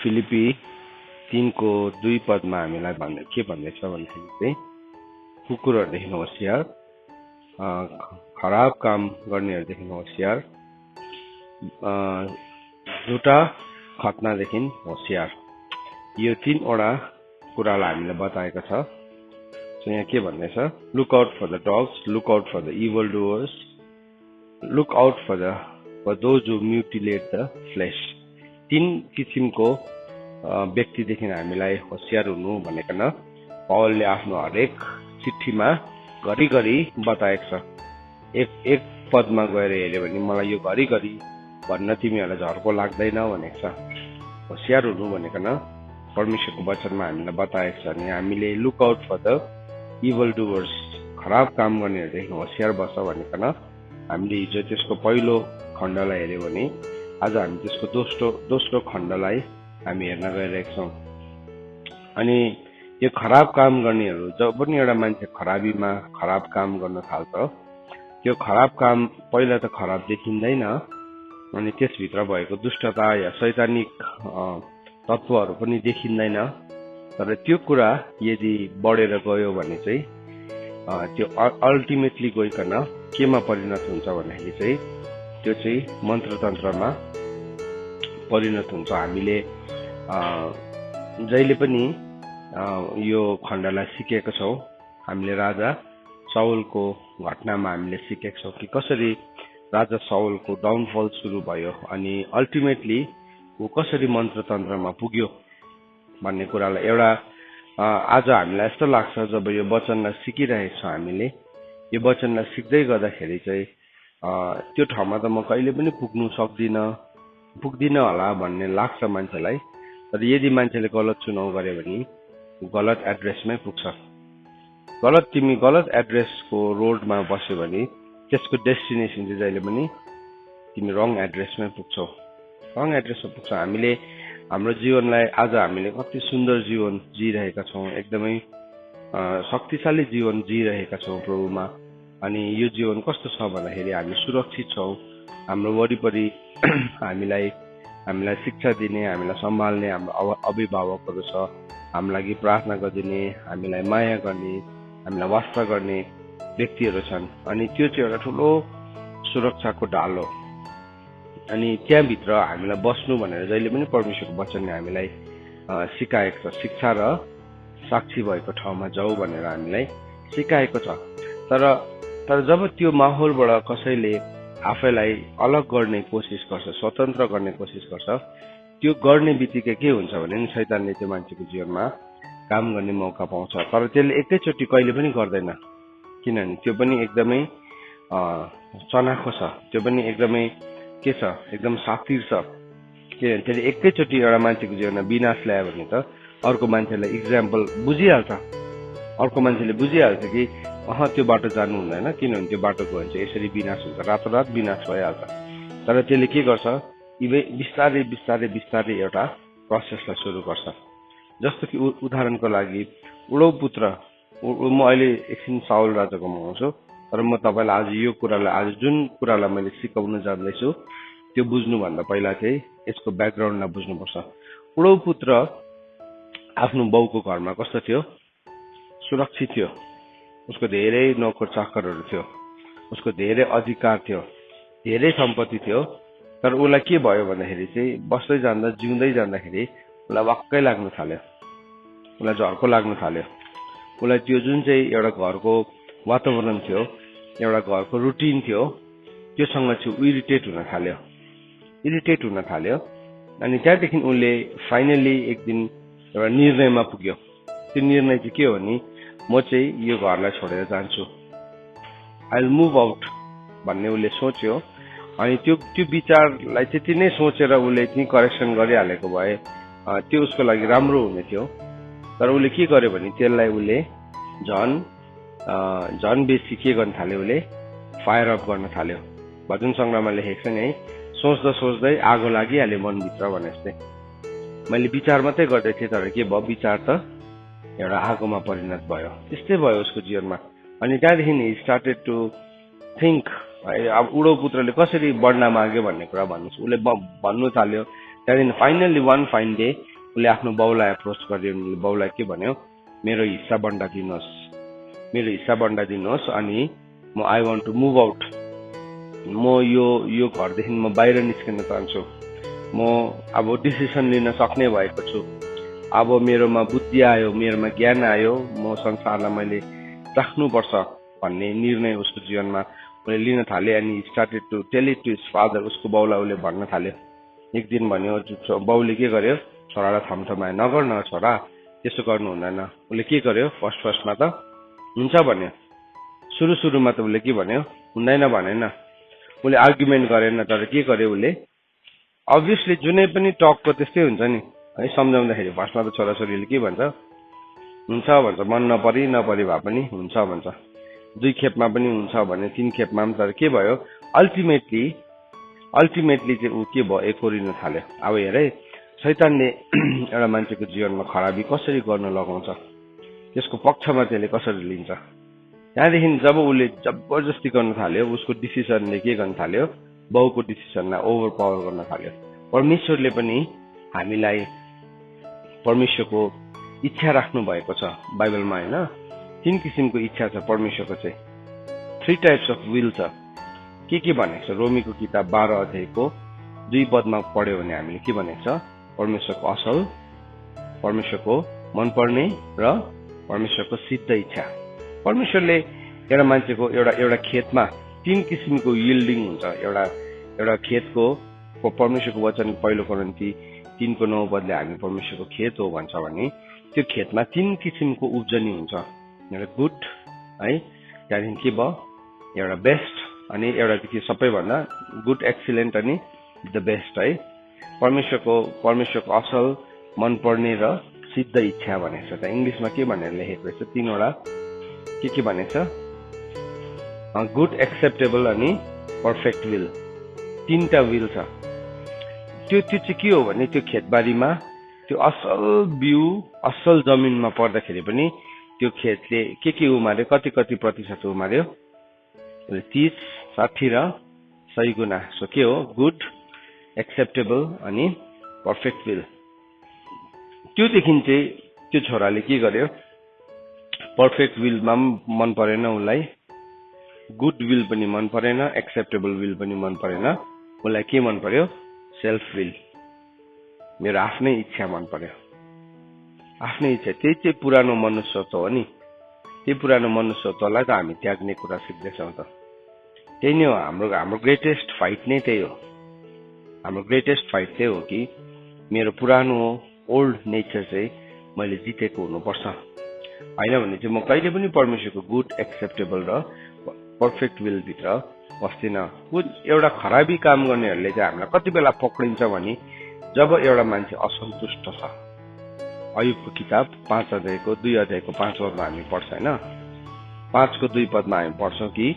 फिलिपी 3 को 2 पदमा हामीलाई के भन्दैछ भन्दाखेरि चाहिँ कुकुरहरूदेखि होशियार, खराब काम गर्नेहरूदेखि होशियार, झुटा खतनादेखि होशियार, यो 3वटा कुरालाई हामीलाई बताएको छ। यहाँ के भन्दैछ, look out for the dogs, look out for the evil doers, look out for those who mutilate the flesh. 3 किसिमको व्यक्तिदेखि हामीलाई होशियार हुनु भनेकन पौलले आफ्नो हरेक चिठीमा घरिघरि बताएको छ। एक पदमा गएर हेर्यो भने मलाई यो घरिघरि भन्न तिमीहरूलाई झर्को लाग्दैन भनेको छ। होशियार हुनु भनेकन परमेश्वरको वचनमा हामीलाई बताएको छ। अनि हामीले look out for the evil doers, खराब काम गर्नेहरूदेखि होशियार बस्छ भनेकन हामीले हिजो त्यसको पहिलो खण्डलाई हेर्यो भने आज हामी त्यसको दोस्रो खण्डलाई हामी हेर्न गइरहेका छौँ। अनि यो खराब काम गर्नेहरू, जब पनि एउटा मान्छे खराब काम गर्न थाल्छ, त्यो खराब काम पहिला त खराब देखिँदैन, अनि त्यसभित्र भएको दुष्टता या शैतानिक तत्त्वहरू पनि देखिँदैन। तर त्यो कुरा यदि बढेर गयो भने चाहिँ त्यो अल्टिमेटली गइकन केमा परिणत हुन्छ भन्दाखेरि चाहिँ त्यो चाहिँ मन्त्रतन्त्रमा परिणत हुन्छ। हामीले जहिले पनि यो खण्डलाई सिकेका छौँ। हामीले राजा साउलको घटनामा हामीले सिकेका छौँ कि कसरी राजा साउलको डाउनफल सुरु भयो अनि अल्टिमेटली ऊ कसरी मन्त्रतन्त्रमा पुग्यो भन्ने कुरालाई एउटा आज हामीलाई यस्तो लाग्छ, जब यो वचनलाई सिकिरहेको छौँ हामीले, यो वचनलाई सिक्दै गर्दाखेरि चाहिँ त्यो ठाउँमा त म कहिले पनि पुग्दिनँ होला भन्ने लाग्छ मान्छेलाई। तर यदि मान्छेले गलत चुनाव गर्यो भने गलत एड्रेसमै पुग्छ। तिमी गलत एड्रेसको रोडमा बस्यो भने त्यसको डेस्टिनेसन चाहिँ जहिले पनि तिमी रङ एड्रेसमै पुग्छौ। हामीले हाम्रो जीवनलाई आज हामीले कति सुन्दर जीवन जिइरहेका छौँ, एकदमै शक्तिशाली जीवन जिइरहेका छौँ प्रभुमा। अनि यो जीवन कस्तो छ भन्दाखेरि हामी सुरक्षित छौँ। हाम्रो वरिपरि हामीलाई शिक्षा दिने, हामीलाई सम्हाल्ने हाम्रो अभिभावकहरू छ, हाम्रो लागि प्रार्थना गरिदिने, हामीलाई माया गर्ने, हामीलाई वास्ता गर्ने व्यक्तिहरू छन्। अनि त्यो चाहिँ एउटा ठुलो सुरक्षाको ढाल हो। अनि त्यहाँभित्र हामीलाई बस्नु भनेर जहिले पनि परमेश्वरको वचनले हामीलाई सिकाएको छ। शिक्षा र साक्षी भएको ठाउँमा जाऊ भनेर हामीलाई सिकाएको छ। तर जब त्यो माहौलबाट कसैले आफैलाई अलग गर्ने कोसिस गर्छ, स्वतन्त्र गर्ने कोसिस गर्छ, त्यो गर्ने बित्तिकै के हुन्छ भने शैतानले त्यो मान्छेको जीवनमा काम गर्ने मौका पाउँछ। तर त्यसले एकैचोटि कहिले पनि गर्दैन, किनभने त्यो पनि एकदमै चनाखो छ, त्यो पनि एकदमै के छ, एकदम सातिर छ। किनभने त्यसले एकैचोटि एउटा मान्छेको जीवनमा विनाश ल्यायो भने त अर्को मान्छेलाई इक्जाम्पल बुझिहाल्छ, अर्को मान्छेले बुझिहाल्छ कि त्यो बाटो जानु हुँदैन, किनभने त्यो बाटो गयो भने चाहिँ यसरी विनाश हुन्छ, रातोरात विनाश भइहाल्छ। तर त्यसले के गर्छ, बिस्तारै एउटा प्रोसेसलाई सुरु गर्छ। जस्तो कि उदाहरणको लागि उडौ पुत्र, म अहिले एकछिन साउल राजाकोमा आउँछु, तर म तपाईँलाई आज यो कुरालाई, आज जुन कुरालाई मैले सिकाउन जान्दैछु त्यो बुझ्नुभन्दा पहिला चाहिँ यसको ब्याकग्राउन्डलाई बुझ्नुपर्छ। उडौ पुत्र आफ्नो बाउको घरमा कस्तो थियो, सुरक्षित थियो। उसको धेरै नोकर चाकरहरू थियो, उसको धेरै अधिकार थियो, धेरै सम्पत्ति थियो। तर उसलाई के भयो भन्दाखेरि चाहिँ बस्दै जाँदा, जिउँदै जाँदाखेरि उसलाई वाक्कै लाग्नु थाल्यो, उसलाई झर्को लाग्नु थाल्यो। उसलाई त्यो जुन चाहिँ एउटा घरको वातावरण थियो, एउटा घरको रुटिन थियो, त्योसँग चाहिँ इरिटेट हुन थाल्यो। अनि त्यहाँदेखि उसले फाइनली एक दिन एउटा निर्णयमा पुग्यो। त्यो निर्णय चाहिँ के हो भने म चाहिँ यो घरलाई छोडेर जान्छु, आई विल मुभ आउट भन्ने उसले सोच्यो। अनि त्यो विचारलाई त्यति नै सोचेर उसले त्यही करेक्सन गरिहालेको भए त्यो उसको लागि राम्रो हुने थियो। तर उसले के गर्यो भने त्यसलाई उसले झन् बेसी के गर्न थाल्यो, उसले फायर अप गर्न थाल्यो। भजन सङ्ग्रहमा लेखेको छ नि है, सोच्दै आगो लागिहाल्यो मनभित्र भने जस्तै। मैले विचार मात्रै गर्दै थिएँ, तर के भयो, विचार त एउटा आगोमा परिणत भयो। त्यस्तै भयो उसको जीवनमा। अनि त्यहाँदेखि हि स्टार्टेड टु थिङ्क, अब उडौ पुत्रले कसरी बढ्न माग्यो भन्ने कुरा भन्नुहोस्। उसले भन्नु थाल्यो त्यहाँदेखि फाइनल्ली वान फाइन डे उसले आफ्नो बाउलाई एप्रोच गर्यो। बाउलाई के भन्यो, मेरो हिस्सा बन्डा दिनुहोस्, मेरो हिस्सा बन्डा दिनुहोस्, अनि म I want to move out, म यो घरदेखि म बाहिर निस्किन चाहन्छु, म अब डिसिसन लिन सक्ने भएको छु, अब मेरोमा बुद्धि आयो, मेरोमा ज्ञान आयो, म संसारलाई मैले राख्नुपर्छ भन्ने निर्णय उसको जीवनमा उसले लिन थाले। अनि started to tell it to his father, उसको बाउलाई उसले भन्न थाल्यो। एक दिन भन्यो, बाउले के गर्यो, छोरालाई थम्थमायो, नगर न छोरा, त्यसो गर्नु हुँदैन। उसले के गर्यो, फर्स्टमा त हुन्छ भन्यो, सुरुमा त उसले के भन्यो, हुँदैन भनेन, उसले आर्गुमेन्ट गरेन। तर के गर्यो उसले, अभियसली जुनै पनि टकको त्यस्तै हुन्छ नि है, सम्झाउँदाखेरि फर्स्टमा त छोराछोरीले के भन्छ, हुन्छ भन्छ, मन नपरि भए पनि हुन्छ भन्छ, 2 खेपमा पनि हुन्छ भने 3 खेपमा पनि। तर के भयो, अल्टिमेटली चाहिँ ऊ के भयो, एकोरिन थाल्यो। अब हेर है, शैतानले एउटा मान्छेको जीवनमा खराबी कसरी गर्न लगाउँछ, त्यसको पक्षमा त्यसले कसरी लिन्छ। त्यहाँदेखि जब उसले जबरजस्ती गर्न थाल्यो, उसको डिसिसनले के गर्न थाल्यो, बाउको डिसिसनलाई ओभर पावर गर्न थाल्यो। परमेश्वरले पनि हामीलाई परमेश्वरको इच्छा राख्नु भएको छ बाइबलमा होइन। 3 किसिमको इच्छा छ परमेश्वरको चाहिँ, 3 टाइप्स अफ विल छ। के भनेको छ, रोमीको किताब 12 अध्यायको 2 पदमा पढ्यो भने हामीले के भनेको छ, परमेश्वरको असल, परमेश्वरको मनपर्ने र परमेश्वरको सिद्ध इच्छा। परमेश्वरले एउटा मान्छेको एउटा खेतमा 3 किसिमको यिल्डिङ हुन्छ। एउटा खेतको परमेश्वरको वचन 1 कोरिन्थी 3:9 पदले हामी परमेश्वरको खेत हो भन्छ भने त्यो खेतमा 3 किसिमको उब्जनी हुन्छ। एउटा गुड है, त्यहाँदेखि के भयो, एउटा बेस्ट, अनि एउटा चाहिँ सबैभन्दा गुड, एक्सिलेन्ट अनि द बेस्ट है। परमेश्वरको असल, मनपर्ने र सिद्ध इच्छा भनेको छ। त इङ्ग्लिसमा के भनेर लेखेको रहेछ, 3वटा के भनेको छ, गुड, एक्सेप्टेबल अनि पर्फेक्ट विल, 3टा विल छ। त्यो चाहिँ के हो भने, त्यो खेतबारीमा त्यो असल बिउ, असल जमिनमा पर्दाखेरि पनि त्यो खेतले के उमार्यो, कति प्रतिशत उमार्यो, 30, 60 र 100 गुणा। सो के हो, गुड, एक्सेप्टेबल अनि पर्फेक्ट विल। त्योदेखि चाहिँ त्यो छोराले के गर्यो, पर्फेक्ट विलमा पनि मन परेन उसलाई, गुड विल पनि मन परेन, एक्सेप्टेबल विल पनि मन परेन, उसलाई के मन पर्यो, सेल्फ विल, मेरो आफ्नै इच्छा मन पर्यो। आफ्नै इच्छा, त्यही चाहिँ पुरानो मनुष्यत्व हो नि। त्यही पुरानो मनुष्यत्वलाई त हामी त्याग्ने कुरा सिक्दैछौँ त। त्यही नै हो हाम्रो ग्रेटेस्ट फाइट नै त्यही हो। हाम्रो ग्रेटेस्ट फाइट त्यही हो कि मेरो पुरानो ओल्ड नेचर चाहिँ मैले जितेको हुनुपर्छ, होइन भने चाहिँ म कहिले पनि परमेश्वरको गुड, एक्सेप्टेबल र पर्फेक्ट विल भित्र बस्दिनँ। एउटा खराबी काम गर्नेहरूले चाहिँ हामीलाई कति बेला पक्रिन्छ भने, जब एउटा मान्छे असन्तुष्ट छ। अयुबको किताब 5 अध्यायको 5 पदमा हामी पढ्छ होइन, 5को 2 पदमा हामी पढ्छौँ कि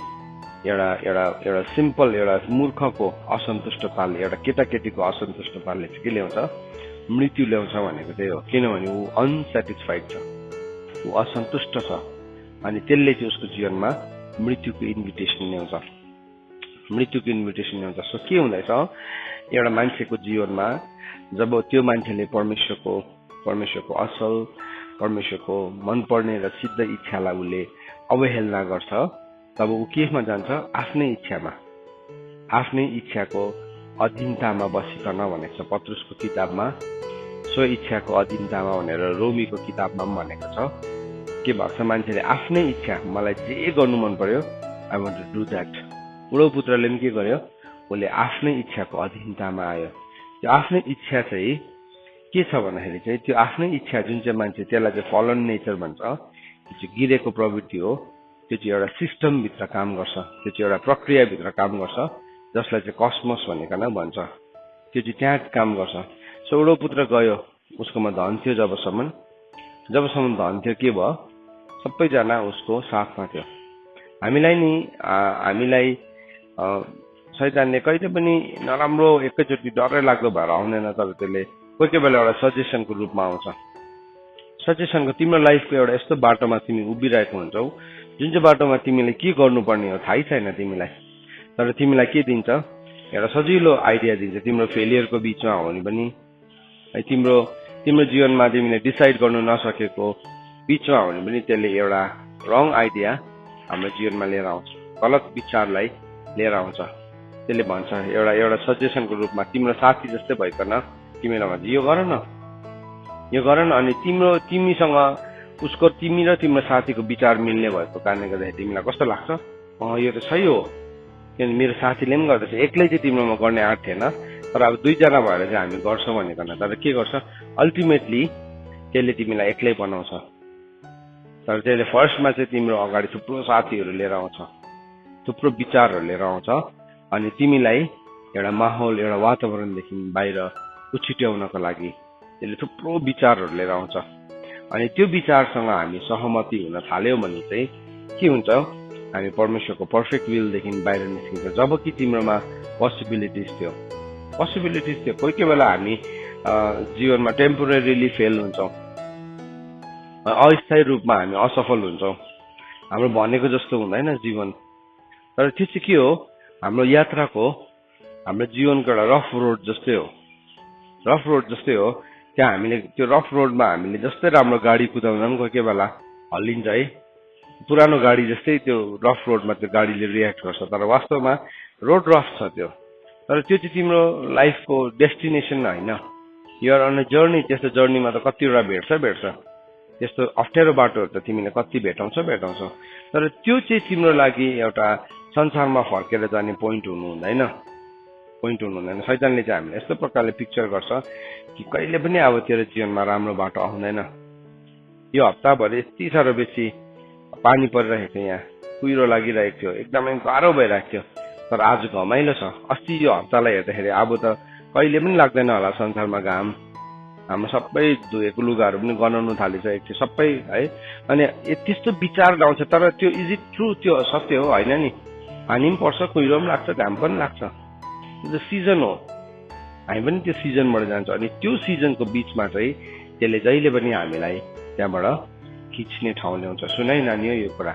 एउटा सिम्पल, एउटा मूर्खको असन्तुष्टताले, एउटा केटाकेटीको असन्तुष्टताले चाहिँ के ल्याउँछ, मृत्यु ल्याउँछ भनेको त्यही हो। किनभने ऊ अनसेटिस्फाइड छ, ऊ असन्तुष्ट छ, अनि त्यसले चाहिँ उसको जीवनमा मृत्युको इन्भिटेसन ल्याउँछ। सो के हुँदैछ, एउटा मान्छेको जीवनमा जब त्यो मान्छेले परमेश्वरको असल, परमेश्वरको मनपर्ने र सिद्ध इच्छालाई उसले अवहेलना गर्छ, तब ऊ केमा जान्छ, आफ्नै इच्छाको अधीनतामा बसिकन भनेको छ पत्रुसको किताबमा, सो इच्छाको अधीनतामा भनेर रोमीको किताबमा पनि भनेको छ। के भएको छ, मान्छेले आफ्नै इच्छा, मलाई जे गर्नु मन पर्यो, I want to do that. बुढो पुत्रले पनि के गर्यो, उसले आफ्नै इच्छाको अधीनतामा आयो। त्यो आफ्नै इच्छा चाहिँ के छ भन्दाखेरि चाहिँ, त्यो आफ्नै इच्छा जुन चाहिँ मान्छे, त्यसलाई चाहिँ फलन नेचर भन्छ, त्यो चाहिँ गिरेको प्रवृत्ति हो। त्यो चाहिँ एउटा सिस्टमभित्र काम गर्छ, त्यो चाहिँ एउटा प्रक्रियाभित्र काम गर्छ, जसलाई चाहिँ कस्मोस भनेको भन्छ। त्यो चाहिँ त्यहाँ काम गर्छ। सो बुढो पुत्र गयो, उसकोमा धन थियो, जबसम्म धन थियो के भयो, सबैजना उसको साथमा थियो। हामीलाई शैतानले कहिले पनि नराम्रो एकैचोटि डरै लाग्दो भएर आउँदैन, तर त्यसले कोही बेला एउटा सजेसनको रूपमा आउँछ। सजेसनको, तिम्रो लाइफको एउटा यस्तो बाटोमा तिमी उभिरहेको हुन्छौ, जुन चाहिँ बाटोमा तिमीले के गर्नुपर्ने हो थाहै छैन तिमीलाई, तर तिमीलाई के दिन्छ, एउटा सजिलो आइडिया दिन्छ तिम्रो फेलियरको बिचमा हो भने पनि है तिम्रो जीवनमा तिमीले डिसाइड गर्नु नसकेको बिचमा हो भने पनि त्यसले एउटा रङ आइडिया हाम्रो जीवनमा लिएर आउँछ, गलत विचारलाई लिएर आउँछ। त्यसले भन्छ एउटा सजेसनको रूपमा तिम्रो साथी जस्तै भइकन तिमीलाई भन्छ यो गर न, अनि तिमीसँग उसको तिमी र तिम्रो साथीको विचार मिल्ने भएको कारणले गर्दाखेरि तिमीलाई कस्तो लाग्छ, यो त सही हो, किनभने मेरो साथीले पनि गर्दैछ, एक्लै चाहिँ तिम्रोमा गर्ने आँट थिएन, तर अब दुईजना भएर चाहिँ हामी गर्छौँ भनेकन। तर के गर्छ अल्टिमेटली त्यसले तिमीलाई एक्लै बनाउँछ, तर त्यसले फर्स्टमा चाहिँ तिम्रो अगाडि थुप्रो साथीहरू लिएर आउँछ, थुप्रो विचारहरू लिएर आउँछ, अनि तिमीलाई एउटा माहौल एउटा वातावरणदेखि बाहिर उछिट्याउनको लागि त्यसले थुप्रो विचारहरू लिएर आउँछ। अनि त्यो विचारसँग हामी सहमति हुन थाल्यौँ भने चाहिँ के हुन्छ, हामी परमेश्वरको पर्फेक्ट विलदेखि बाहिर निस्किन्छ। जब कि तिम्रोमा पोसिबिलिटिज थियो, कोही कोही बेला हामी जीवनमा टेम्पोरेरीली फेल हुन्छौँ, अस्थायी रूपमा हामी असफल हुन्छौँ, हाम्रो भनेको जस्तो हुँदैन जीवन। तर त्यो चाहिँ के हो, हाम्रो यात्राको हाम्रो जीवनको एउटा रफ रोड जस्तै हो। त्यहाँ हामीले त्यो रफ रोडमा हामीले जस्तै राम्रो गाडी कुदाउँदा पनि कोही कोही बेला हल्लिन्छ है, पुरानो गाडी जस्तै त्यो रफ रोडमा त्यो गाडीले रियाक्ट गर्छ, तर वास्तवमा रोड रफ छ त्यो, तर त्यो चाहिँ तिम्रो लाइफको डेस्टिनेसन होइन, युआर अन अ जर्नी। त्यस्तो जर्नीमा त कतिवटा भेट्छ, त्यस्तो अप्ठ्यारो बाटोहरू त तिमीले कति भेटाउँछौ, तर त्यो चाहिँ तिम्रो लागि एउटा संसारमा फर्केर जाने पोइन्ट हुनु हुँदैन। शैतानले चाहिँ हामीले यस्तो प्रकारले पिक्चर गर्छ कि कहिले पनि अब तेरो जीवनमा राम्रो बाटो आउँदैन। यो हप्ताभरि यति साह्रो बेसी पानी परिरहेको थियो, यहाँ कुहिरो लागिरहेको थियो, एकदमै गाह्रो भइरहेको थियो, तर आज घमाइलो छ। अस्ति यो हप्तालाई हेर्दाखेरि अब त कहिले पनि लाग्दैन होला संसारमा घाम, हाम्रो सबै धोएको लुगाहरू पनि गनाउनु थालिसकेको थियो सबै है। अनि त्यस्तो विचार आउँछ, तर त्यो इज इट ट्रु, त्यो सत्य हो होइन नि। पानी पनि पर्छ, कुहिरो पनि लाग्छ, घाम पनि लाग्छ, त्यो सिजन हो, हामी पनि त्यो सिजनबाट जान्छ। अनि त्यो सिजनको बिचमा चाहिँ त्यसले जहिले पनि हामीलाई त्यहाँबाट खिच्ने ठाउँ ल्याउँछ। सुनाइ नानी हो यो कुरा,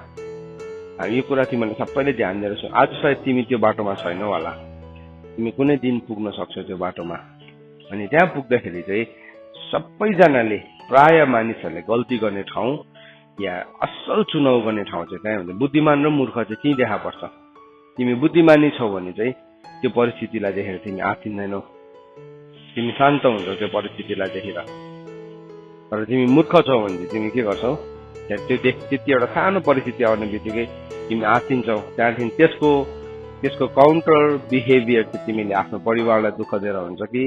यो कुरा तिमीले सबैले ध्यान दिएर सुन। आज सायद तिमी त्यो बाटोमा छैनौ होला, तिमी कुनै दिन पुग्न सक्छौ त्यो बाटोमा। अनि त्यहाँ पुग्दाखेरि चाहिँ सबैजनाले प्राय मानिसहरूले गल्ती गर्ने ठाउँ या असल चुनाव गर्ने ठाउँ चाहिँ त्यहाँ हुन्छ। बुद्धिमान र मूर्ख चाहिँ त्यहीँ देखा पर्छ। तिमी बुद्धिमानी छौ भने चाहिँ त्यो परिस्थितिलाई देखेर तिमी आत्तिँदैनौ, तिमी शान्त हुन्छौ त्यो परिस्थितिलाई देखेर। तर तिमी मूर्ख छौ भने चाहिँ तिमी के गर्छौ, त्यति एउटा सानो परिस्थिति आउने बित्तिकै तिमी आत्तिन्छौ। त्यहाँदेखि त्यसको काउन्टर बिहेभियर चाहिँ तिमीले आफ्नो परिवारलाई दुःख दिएर हुन्छ कि,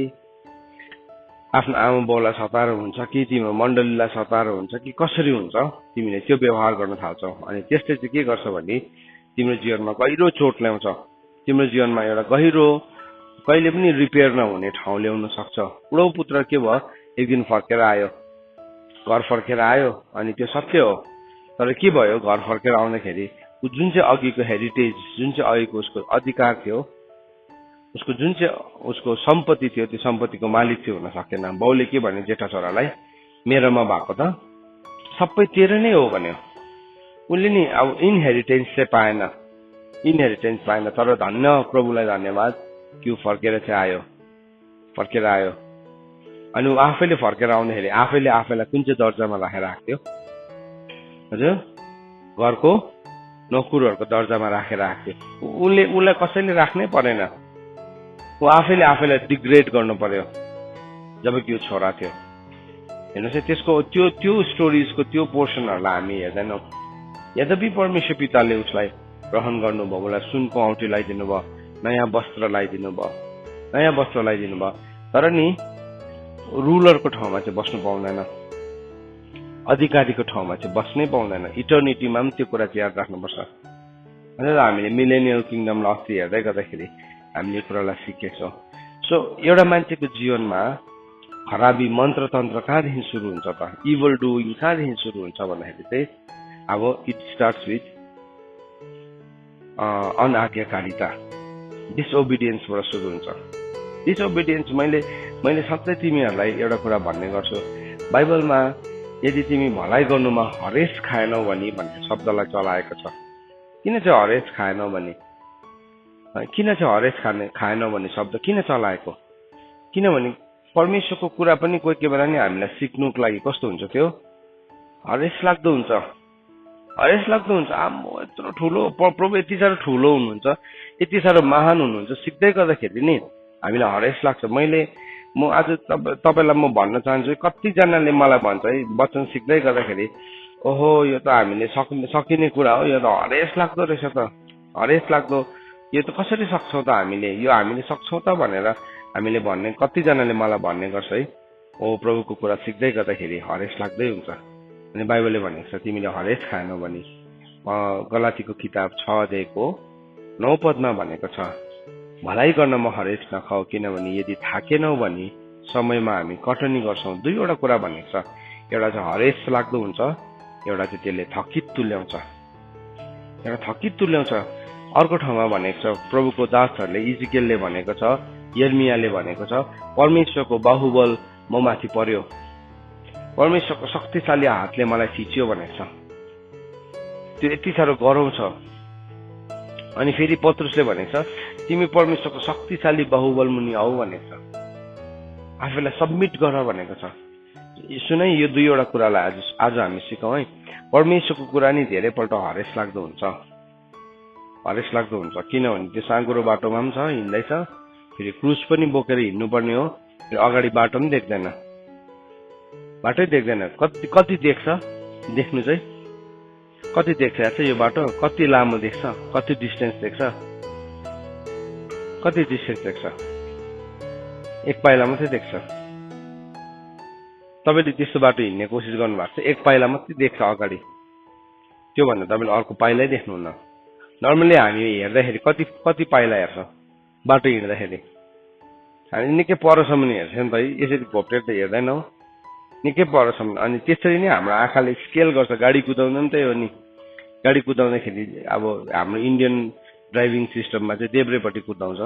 आफ्नो आमा बाउलाई सताएर हुन्छ कि, तिम्रो मण्डलीलाई सताएर हुन्छ कि, कसरी हुन्छ तिमीले त्यो व्यवहार गर्न थाल्छौ। अनि त्यसले चाहिँ के गर्छ भने तिम्रो जीवनमा गहिरो चोट ल्याउँछ, तिम्रो जीवनमा एउटा गहिरो कहिले पनि रिपेयर नहुने ठाउँ ल्याउन सक्छ। बुढो पुत्र के भयो, एक दिन घर फर्केर आयो, अनि त्यो सत्य हो। तर के भयो, घर फर्केर आउँदाखेरि जुन चाहिँ अघिको हेरिटेज, जुन चाहिँ अघिको उसको अधिकार थियो, उसको जुन चाहिँ उसको सम्पत्ति थियो, त्यो सम्पत्तिको मालिक चाहिँ हुन सकेन। बाउले के भन्यो जेठा छोरालाई, मेरोमा भएको त सबै तेरो नै हो भन्यो। उसले नि अब इनहेरिटेन्स पाएन, तर धन्य प्रभुलाई धन्यवाद कि ऊ फर्केर आयो। अनि ऊ आफैले फर्केर आउँदाखेरि आफैले आफैलाई कुन चाहिँ दर्जामा राखेर आएको थियो, हजुर घरको नोकुरहरूको दर्जामा राखेर आएको थियो। उसलाई कसैले राख्नै परेन, ऊ आफैले आफैलाई डिग्रेड गर्नु पर्यो जबकि यो छोरा थियो। हेर्नुहोस् है, त्यसको त्यो स्टोरिजको त्यो पोर्सनहरूलाई हामी हेर्दैनौँ। यद्यपि परमेश्वर पिताले उसलाई ग्रहण गर्नुभयो, उसलाई सुनको औँठी लगाइदिनु भयो, नयाँ वस्त्र लगाइदिनु भयो, तर नि रुलरको ठाउँमा चाहिँ बस्नु पाउँदैन, अधिकारीको ठाउँमा चाहिँ बस्नै पाउँदैन। इटर्निटीमा पनि त्यो कुरा चाहिँ याद राख्नुपर्छ। भनेर हामीले मिलेनियल किङडमलाई अस्ति हेर्दै गर्दाखेरि हामीले यो कुरालाई सिकेछौँ। सो एउटा मान्छेको जीवनमा खराबी मन्त्रतन्त्र कहाँदेखि सुरु हुन्छ त, इभल डुइङ कहाँदेखि सुरु हुन्छ भन्दाखेरि चाहिँ अब इट स्टार्ट्स विथ अनआज्ञाकारिता, डिसओबिडियन्सबाट सुरु हुन्छ। डिसओबिडियन्स मैले सधैँ तिमीहरूलाई एउटा कुरा भन्ने गर्छु, बाइबलमा यदि तिमी भलाइ गर्नुमा हरेस खाएनौ भने भन्ने शब्दलाई चलाएको छ। किन चाहिँ हरेस खाएनौ भने किन चाहिँ हरेस खाएन भन्ने शब्द किन चलाएको? किनभने परमेश्वरको कुरा पनि कोही बेला नि हामीलाई सिक्नुको लागि कस्तो हुन्छ, त्यो हरेस लाग्दो हुन्छ। हरेस लाग्दो हुन्छ। म यत्रो ठुलो प्रभु यति साह्रो ठुलो हुनुहुन्छ, यति साह्रो महान हुनुहुन्छ, सिक्दै गर्दाखेरि नि हामीलाई हरेस लाग्छ। म आज तपाईँलाई म भन्न चाहन्छु, कतिजनाले मलाई भन्छ है वचन सिक्दै गर्दाखेरि, ओहो यो त हामीले सकिने कुरा हो, यो त हरेस लाग्दो रहेछ त, हरेस लाग्दो, यो त कसरी सक्छौँ त हामीले, यो हामीले सक्छौँ त भनेर हामीले भन्ने, कतिजनाले मलाई भन्ने गर्छ है। ओ प्रभुको कुरा सिक्दै गर्दाखेरि हरेस लाग्दै हुन्छ। अनि बाइबलले भनेको छ तिमीले हरेस खाएनौ भने, गलातीको किताब 6 अध्यायको 9 पदमा भनेको छ, भलाइ गर्नमा हरेस नखाऊ, किनभने यदि थाकेनौ भने समयमा हामी कटनी गर्छौँ। दुईवटा कुरा भनेको छ, एउटा चाहिँ हरेस लाग्दो हुन्छ, एउटा चाहिँ त्यसले थकित तुल्याउँछ, एउटा थकित तुल्याउँछ। अर्को ठाउँमा भनेको छ, प्रभुको दासहरूले, इजिकेलले भनेको छ, यर्मियाले भनेको छ, परमेश्वरको बाहुबल म माथि पर्यो, परमेश्वरको शक्तिशाली हातले मलाई थिच्यो भनेको छ। त्यो यति साह्रो गरौँ छ। अनि फेरि पत्रुसले भनेको छ, तिमी परमेश्वरको शक्तिशाली बाहुबल मुनि आऊ भनेको छ, आफूलाई सबमिट गर भनेको छ। सुनै, यो दुईवटा कुरालाई आज हामी सिकौँ है। परमेश्वरको कुरा नि धेरैपल्ट हरेस लाग्दो हुन्छ, हरेस लाग्दो हुन्छ। किनभने त्यो साँघुरो बाटोमा पनि छ, हिँड्दैछ, फेरि क्रुस पनि बोकेर हिँड्नुपर्ने हो, फेरि अगाडि बाटो पनि देख्दैन, बाटै देख्दैन। कति देख्छ, देख्नु चाहिँ कति देख्छ यार चाहिँ, यो बाटो कति लामो देख्छ, कति डिस्टेन्स देख्छ, कति डिस्टेन्स देख्छ, एक पाइला मात्रै देख्छ। तपाईँले त्यस्तो बाटो हिँड्ने कोसिस गर्नु भएको छ, एक पाइला मात्रै देख्छ अगाडि, त्योभन्दा तपाईँले अर्को पाइलै देख्नुहुन्न। नर्मली हामी हेर्दाखेरि कति पाइला हेर्छ बाटो हिँड्दाखेरि, हामी निकै परसम्म हेर्छ नि त है, यसरी घोप्टेर त हेर्दैनौँ, निकै परसम्म। अनि त्यसरी नै हाम्रो आँखाले स्केल गर्छ। गाडी कुदाउनु पनि त्यही हो नि, गाडी कुदाउँदाखेरि अब हाम्रो इन्डियन ड्राइभिङ सिस्टममा चाहिँ देब्रेपट्टि कुदाउँछ,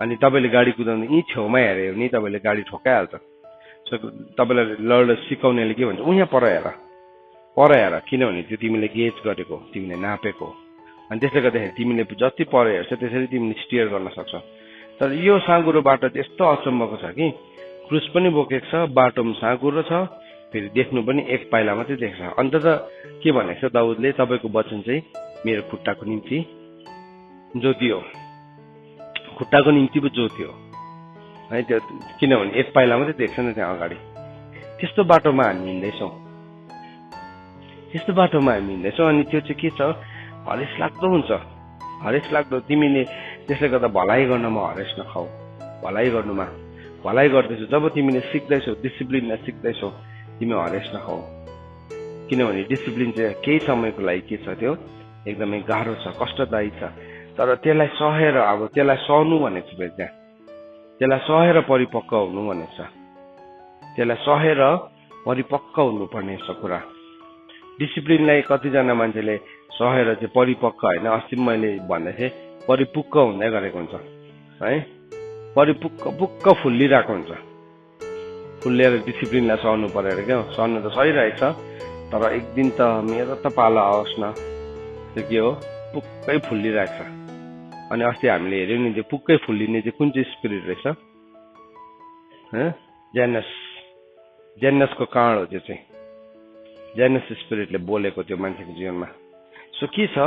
अनि तपाईँले गाडी कुदाउनु यहीँ छेउमा हेऱ्यो भने तपाईँले गाडी ठोकाइहाल्छ। सो तपाईँलाई सिकाउनेले के भन्छ, उहाँ पर हेर, किनभने त्यो तिमीले गेज गरेको, तिमीले नापेको, अनि त्यसले गर्दाखेरि तिमीले जति पर हेर्छ त्यसरी तिमीले स्टियर गर्न सक्छ। तर यो साँघुरो बाटो चाहिँ यस्तो अचम्मको छ कि क्रुस पनि बोकेको छ, बाटो पनि साँघुरो छ, फेरि देख्नु पनि एक पाइला मात्रै देख्छ। अन्त त के भनेको छ दाउदले, तपाईँको वचन चाहिँ मेरो खुट्टाको निम्ति ज्योति हो, खुट्टाको निम्ति पो ज्योति हो है। त्यो किनभने एक पाइला मात्रै देख्छ नि त्यहाँ अगाडि। त्यस्तो बाटोमा हामी हिँड्दैछौँ, त्यस्तो बाटोमा हामी हिँड्दैछौँ। अनि त्यो चाहिँ के छ, हरेस लाग्दो हुन्छ, हरेस लाग्दो। तिमीले त्यसले गर्दा भलाइ गर्नमा हरेस नखाऊ, भलाइ गर्नुमा, भलाइ गर्दैछौ। जब तिमीले सिक्दैछौ, डिसिप्लिनलाई सिक्दैछौ, तिमी हरेस नखाऊ। किनभने डिसिप्लिन चाहिँ केही समयको लागि के छ, त्यो एकदमै गाह्रो छ, कष्टदायी छ। तर त्यसलाई सहेर, अब त्यसलाई सहनु भनेको छ फेरि त्यहाँ, त्यसलाई सहेर परिपक्व हुनु भनेको छ, त्यसलाई सहेर परिपक्व हुनुपर्ने छ कुरा। डिसिप्लिनलाई कतिजना मान्छेले सहेर चाहिँ परिपक्व होइन, अस्ति मैले भन्दै थिएँ परिपुक्क हुँदै गरेको हुन्छ है, पुक्क फुल्लिरहेको हुन्छ। फुल्लिएर डिसिप्लिनलाई सहनु परेर क्या, सहनु त सहिरहेछ, तर एक दिन त मेरो त पालो आओस् न, त्यो के हो, पुक्कै फुल्लिरहेको छ। अनि अस्ति हामीले हेऱ्यौँ नि, त्यो पुक्कै फुल्लिने चाहिँ कुन चाहिँ स्पिरिट रहेछ, जेनसको काँड हो त्यो चाहिँ, जेनस स्पिरिटले बोलेको त्यो मान्छेको जीवनमा। सो के छ,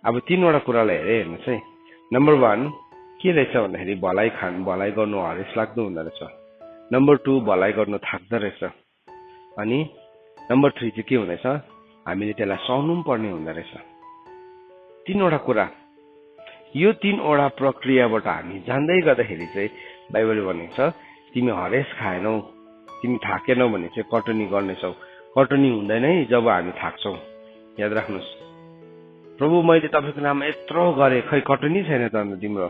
अब तीनवटा कुरालाई हेर्नुहोस् है। नम्बर 1 के रहेछ भन्दाखेरि भलाइ गर्नु हरेस लाग्दो हुँदो रहेछ। नम्बर 2 भलाइ गर्नु थाक्दो रहेछ। अनि नम्बर 3 चाहिँ के हुँदैछ, हामीले त्यसलाई सहनु पनि पर्ने हुँदो रहेछ। तीनवटा कुरा, यो तीनवटा प्रक्रियाबाट हामी जान्दै गर्दाखेरि चाहिँ बाइबलले भनेको छ, तिमी हरेस खाएनौ, तिमी थाकेनौ भने चाहिँ कटनी गर्नेछौ। कटनी हुँदैन है जब हामी थाक्छौँ, याद राख्नुहोस्। प्रभु मैले तपाईँको नाममा यत्रो गरेँ, खै कटनी छैन त अन्त तिम्रो,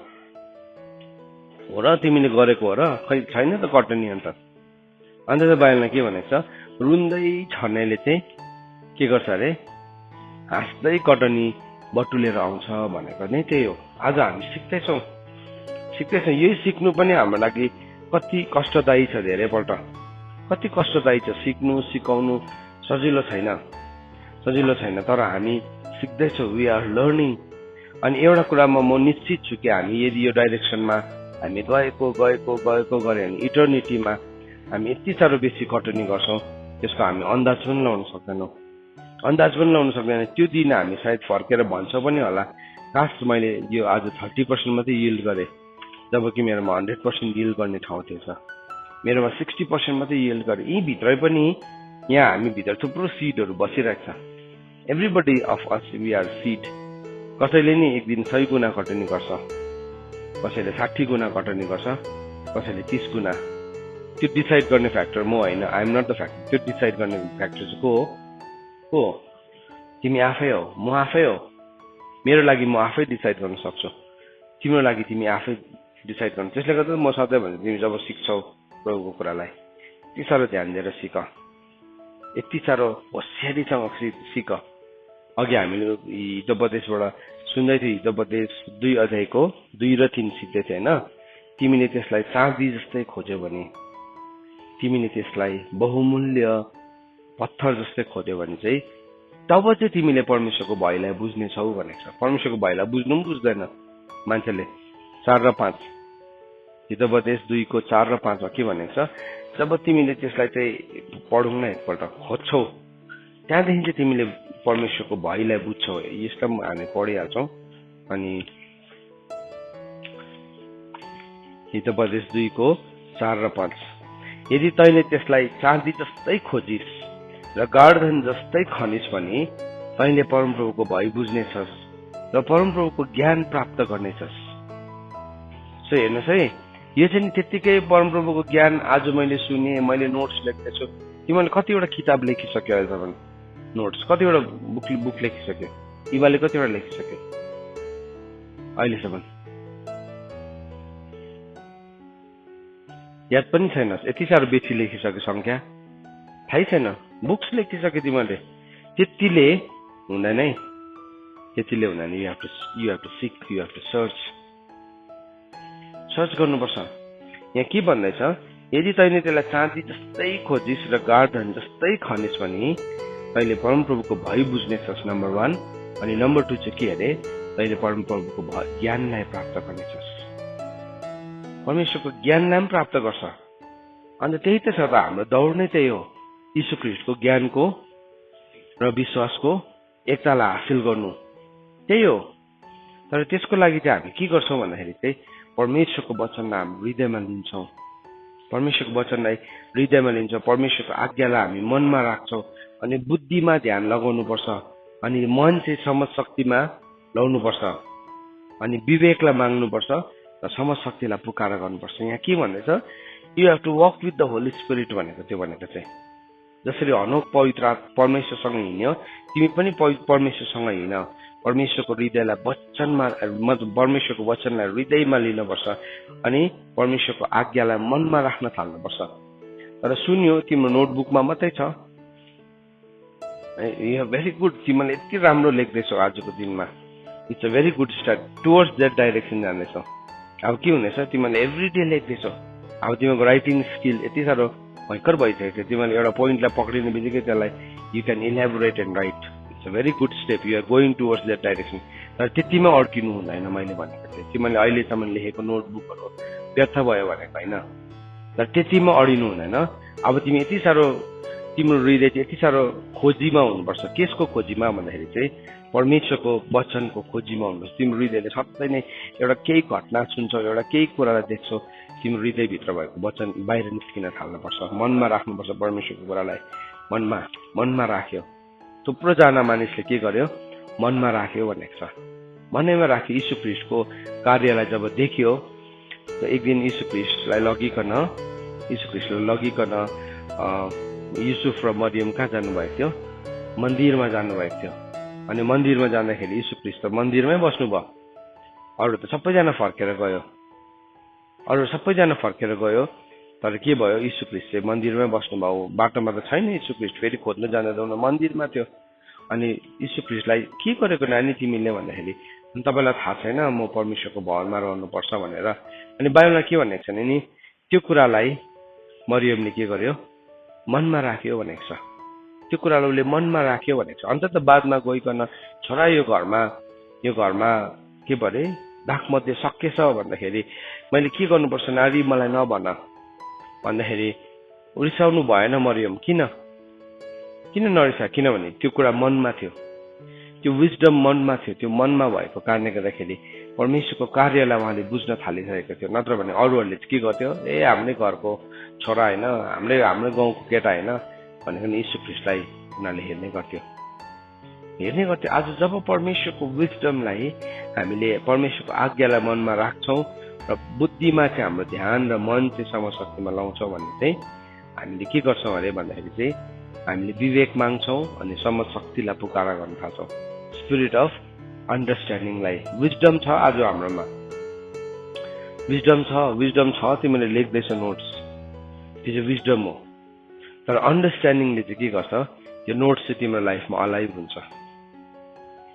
हो र तिमीले गरेको हो र, खै छैन त कटनी। अन्त त बाइबलमा के भनेको छ, रुन्दै छर्नेले चाहिँ के गर्छ अरे, हाँस्दै कटनी बटुलेर आउँछ भनेको नै त्यही हो। आज हामी सिक्दैछौँ, यही सिक्नु पनि हाम्रो लागि कति कष्टदायी छ, धेरैपल्ट कति कष्टदायी छ। सिक्नु सिकाउनु सजिलो छैन, तर हामी सिक्दैछौँ, वी आर लर्निङ। अनि एउटा कुरामा म निश्चित छु कि हामी यदि यो डाइरेक्सनमा हामी गएको गऱ्यो भने इटर्निटीमा हामी यति साह्रो बेसी कटनी गर्छौँ त्यसको हामी अन्दाज पनि लगाउन सक्दैनौँ। त्यो दिन हामी सायद फर्केर भन्छौँ पनि होला, काश मैले यो आज 30% मात्रै यिल्ड गरेँ, जबकि मेरोमा 100% यिल्ड गर्ने ठाउँ थिएछ। मेरोमा 60% मात्रै यिल्ड गरेँ। यी भित्रै पनि यहाँ हामी भित्र थुप्रो सिडहरू बसिरहेको छ। Everybody of us we are seed. कसैले नि एक दिन 100 गुणा कटनी गर्छ, कसैले 60 गुणा कटनी गर्छ, कसैले 30 गुणा। त्यो डिसाइड गर्ने फ्याक्टर म होइन, I am not the factor. त्यो डिसाइड गर्ने फ्याक्टर चाहिँ को हो? तिमी आफै हो, म आफै हो। मेरो लागि म आफै डिसाइड गर्न सक्छु, तिम्रो लागि तिमी आफै डिसाइड गर्नु। त्यसले गर्दा म सधैँ भन्छु, तिमी जब सिक्छौ प्रभुको कुरालाई यति साह्रो ध्यान दिएर सिक, यति साह्रो होसियारीसँग सिक। अघि हामीले हितोपदेशबाट सुन्दै थियौँ, हितोपदेश 2 अध्यायको 2 र 3 सिक्दै थियौ होइन। तिमीले त्यसलाई चाँदी जस्तै खोज्यौ भने, तिमीले त्यसलाई बहुमूल्य पत्थर जस्तै खोज्यौ भने चाहिँ तब चाहिँ तिमीले परमेश्वरको भयलाई बुझ्नेछौ भनेको छ। परमेश्वरको भयलाई बुझ्नु पनि बुझ्दैन मान्छेले। 4 र 5 हितोपदेश 2 को 4 र 5 मा के भनेको छ? जब तिमीले त्यसलाई चाहिँ पढौँ न एकपल्ट, खोज्छौ, त्यहाँदेखि चाहिँ तिमीले परमेश्वरको भयलाई बुझ्छौ। यसलाई पनि हामी पढिहाल्छौँ। अनि हितोपदेश 2 को 4 र 5, यदि तैँले त्यसलाई चाँदी जस्तै खोजिस् र गार्धन जस्तै खनिस् भने तैँले परमप्रभुको भय बुझ्नेछस् र परमप्रभुको ज्ञान प्राप्त गर्नेछस्। सो हेर्नुहोस् है, यो चाहिँ त्यत्तिकै परमप्रभुको ज्ञान आज मैले सुने, मैले नोट्स लेख्दैछु। तिमीले कतिवटा किताब लेखिसक्यो अहिलेसम्म? नोट्स कतिवटा बुक लेखिसक्यो? इबाले कतिवटा लेखिसक्यो अहिलेसम्म? याद पनि छैन। यति साह्रो बेसी लेखिसक्यो, संख्या थाहै छैन। बुक्स लेखिसक्यो तिमीले। त्यतिले हुँदैन है, त्यतिले हुँदैन। You have to seek, you have to search गर्नुपर्छ। यहाँ के भन्दैछ? यदि तैँले त्यसलाई चाँदी जस्तै खोजिस् र गार्धन जस्तै खनिस् भने तैँले परमप्रभुको भय बुझ्नेछस्, नम्बर 1। अनि नम्बर 2 चाहिँ के अरे? तैँले परमप्रभुको ज्ञानलाई प्राप्त गर्नेछस्। परमेश्वरको ज्ञानलाई पनि प्राप्त गर्छ। अन्त त्यही त छ त, हाम्रो दौड नै त्यही हो, यीशु ख्रीष्टको ज्ञानको र विश्वासको एकतालाई हासिल गर्नु, त्यही हो। तर त्यसको लागि चाहिँ हामी के गर्छौँ भन्दाखेरि चाहिँ परमेश्वरको वचनलाई हामी हृदयमा लिन्छौँ, परमेश्वरको वचनलाई हृदयमा लिन्छौँ, परमेश्वरको आज्ञालाई हामी मनमा राख्छौँ। अनि बुद्धिमा ध्यान लगाउनुपर्छ, अनि मन चाहिँ समझ शक्तिमा लाउनुपर्छ, अनि विवेकलाई माग्नुपर्छ र समझ शक्तिलाई पुकार गर्नुपर्छ। यहाँ के भन्दैछ? You have to walk with the holy spirit भनेको। त्यो भनेको चाहिँ जसरी हनोक पवित्र परमेश्वरसँग हिँड्यो, तिमी पनि परमेश्वरसँग हिँड। परमेश्वरको हृदयलाई वचनमा, परमेश्वरको वचनलाई हृदयमा लिनुपर्छ अनि परमेश्वरको आज्ञालाई मनमा राख्न थाल्नुपर्छ। तर सुन्यो तिम्रो नोटबुकमा मात्रै छ। यु भेरी गुड, तिमीले यति राम्रो लेख्दैछौ आजको दिनमा। It's a very good start towards that direction जाँदैछौ। अब के हुनेछ? तिमीले एभ्रिडे लेख्दैछौ। अब तिमीको राइटिङ स्किल यति साह्रो भयङ्कर भइसकेको थियो। तिमीले एउटा पोइन्टलाई पक्रिने बित्तिकै त्यसलाई you can elaborate and write. It's a very good step, you are going towards that direction. तर त्यतिमा अड्किनु हुँदैन। मैले भनेको थिएँ तिमीले अहिलेसम्म लेखेको नोटबुकहरू व्यर्थ भयो भनेको होइन, तर त्यतिमा अडिनु हुँदैन। अब तिमी यति साह्रो, तिम्रो हृदय चाहिँ यति साह्रो खोजीमा हुनुपर्छ। केसको खोजीमा भन्दाखेरि चाहिँ परमेश्वरको वचनको खोजीमा हुनुपर्छ। तिम्रो हृदयले सधैँ नै एउटा केही घटना सुन्छौ, एउटा केही कुरालाई देख्छौ, तिम्रो हृदयभित्र भएको वचन बाहिर निस्किन थाल्नुपर्छ। मनमा राख्नुपर्छ परमेश्वरको कुरालाई। मनमा राख्यो। थुप्रो जना मानिसले के गर्यो? मनमा राख्यो भनेको छ। मनैमा राख्यो। यीशु ख्रीष्टको कार्यलाई जब देखियो, एक दिन यीशु ख्रीष्टलाई लगिकन युसुफ र मरियम कहाँ जानुभएको थियो? मन्दिरमा जानुभएको थियो। अनि मन्दिरमा जाँदाखेरि यीशु ख्रीष्ट मन्दिरमै बस्नुभयो। अरू त सबैजना फर्केर गयो। तर के भयो? यीशु ख्रीष्ट चाहिँ मन्दिरमै बस्नुभयो। बाटोमा त छैन यीशु ख्रीष्ट, फेरि खोज्न जाँदा मन्दिरमा थियो। अनि यीशु ख्रीष्टलाई के गरेको नानी तिमीले भन्दाखेरि तपाईँलाई थाहा छैन म परमेश्वरको भवनमा रहनुपर्छ भनेर। अनि बाइबलमा के भनेको छ नि, त्यो कुरालाई मरियमले के गर्यो? मनमा राख्यो भनेको छ। त्यो कुरालाई उसले मनमा राख्यो भनेको छ। अन्त त बादमा गइकन छोरा यो घरमा के भरे दागमध्ये सकेछ भन्दाखेरि मैले के गर्नुपर्छ नारी मलाई नभन भन्दाखेरि रिसाउनु भएन मरियम किन नरिसा किनभने त्यो कुरा मनमा थियो त्यो विजडम मनमा थियो त्यो मनमा भएको कारणले गर्दाखेरि परमेश्वरको कार्यलाई उहाँले बुझ्न थालिसकेको थियो नत्र भने अरूहरूले के गर्थ्यो हाम्रै घरको छोरा होइन हाम्रो गाउँको केटा होइन भनेको यीशु ख्रीष्टलाई उनीहरूले हेर्ने गर्थ्यो आज जब परमेश्वरको विजडमलाई हामीले परमेश्वरको आज्ञालाई मनमा राख्छौँ र बुद्धिमा चाहिँ हाम्रो ध्यान र मन चाहिँ समशक्तिमा लाउँछौँ भने चाहिँ हामीले के गर्छौँ अरे भन्दाखेरि चाहिँ हामीले विवेक माग्छौँ अनि समशक्तिलाई पुकारा गर्न थाल्छौँ स्पिरिट अफ अन्डरस्ट्यान्डिङलाई विजडम छ आज हाम्रोमा विजडम छ तिमीले लेख्दैछ नोट्स त्यो चाहिँ विजडम हो तर अन्डरस्ट्यान्डिङले चाहिँ के गर्छ यो नोट्स चाहिँ तिम्रो लाइफमा अलाइभ हुन्छ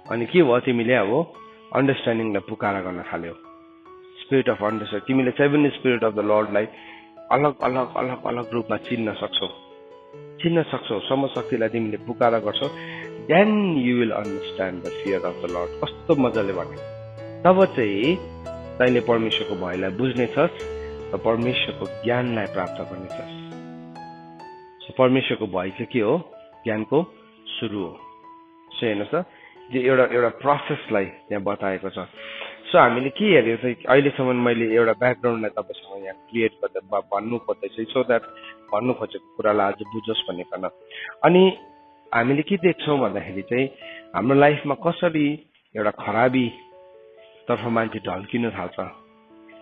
अनि के भयो तिमीले अब अन्डरस्ट्यान्डिङलाई पुकारा गर्न थाल्यौ स्पिरिट अफ अन्डरस्ट्यान्डिङ तिमीले 7 स्पिरिट अफ द लर्डलाई अलग रूपमा चिन्न सक्छौ समशक्तिलाई तिमीले पुकारा गर्छौ then you will understand the fear of the lord कस्तो मजाले भने तब चाहिँ तैँले परमेश्वरको भयलाई बुझ्नेछस् र परमेश्वरको ज्ञानलाई प्राप्त गर्नेछस् परमेश्वरको भय चाहिँ के हो ज्ञानको सुरु हो सो हेर्नुहोस् त एउटा प्रोसेसलाई त्यहाँ बताएको छ सो हामीले के हेऱ्यो चाहिँ अहिलेसम्म मैले एउटा ब्याकग्राउन्डलाई तपाईँसँग यहाँ क्रिएट गर्दा भन्नु खोज्दैछु सो द्याट भन्नु खोजेको कुरालाई आज बुझोस् भन्ने गर्न अनि हामीले के देख्छौँ भन्दाखेरि चाहिँ हाम्रो लाइफमा कसरी एउटा खराबी तर्फ मान्छे ढल्किन थाल्छ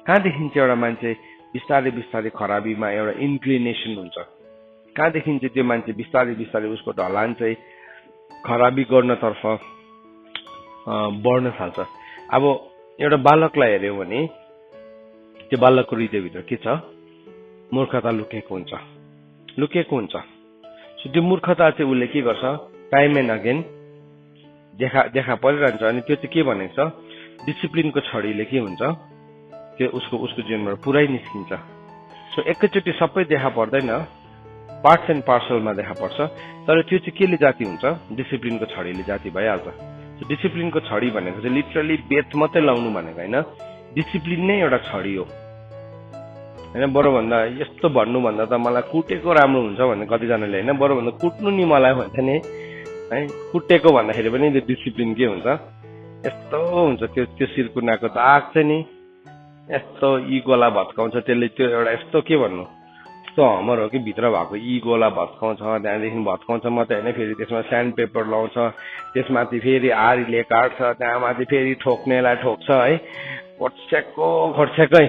कहाँदेखि चाहिँ एउटा मान्छे बिस्तारै खराबीमा एउटा इन्क्लिनेसन हुन्छ कहाँदेखि चाहिँ त्यो मान्छे बिस्तारै उसको ढलान चाहिँ खराबी गर्नतर्फ बढ्न थाल्छ अब एउटा बालकलाई हेऱ्यौ भने त्यो बालकको हृदयभित्र के छ मूर्खता लुकेको हुन्छ सो त्यो मूर्खता चाहिँ उसले के गर्छ टाइम एन्ड अगेन देखा परिरहन्छ अनि त्यो चाहिँ के भनेको छ डिसिप्लिनको छडीले के हुन्छ त्यो उसको जीवनबाट पुरै निस्किन्छ सो एकैचोटि सबै देखा पर्दैन पार्ट्स एन्ड पार्सलमा देखा पर्छ तर त्यो चाहिँ केले जाति हुन्छ डिसिप्लिनको छडीले जाति भइहाल्छ डिसिप्लिनको छडी भनेको चाहिँ लिटरली बेत मात्रै लाउनु भनेको होइन डिसिप्लिन नै एउटा छडी हो होइन बरुभन्दा यस्तो भन्नुभन्दा त मलाई कुटेको राम्रो हुन्छ भन्ने कतिजनाले होइन बरुभन्दा कुट्नु नि मलाई भन्छ नि है कुटेको भन्दाखेरि पनि त्यो डिसिप्लिन के हुन्छ यस्तो हुन्छ त्यो सिरकुनाको दाग चाहिँ नि यस्तो इगोला भत्काउँछ त्यसले त्यो एउटा यस्तो के भन्नु यस्तो हमर हो कि भित्र भएको इगोला भत्काउँछ त्यहाँदेखि भत्काउँछ मात्रै होइन फेरि त्यसमा स्यान्ड पेपर लाउँछ त्यसमाथि फेरि आरीले काट्छ त्यहाँमाथि फेरि ठोक्नेलाई ठोक्छ है खोर्स्याकै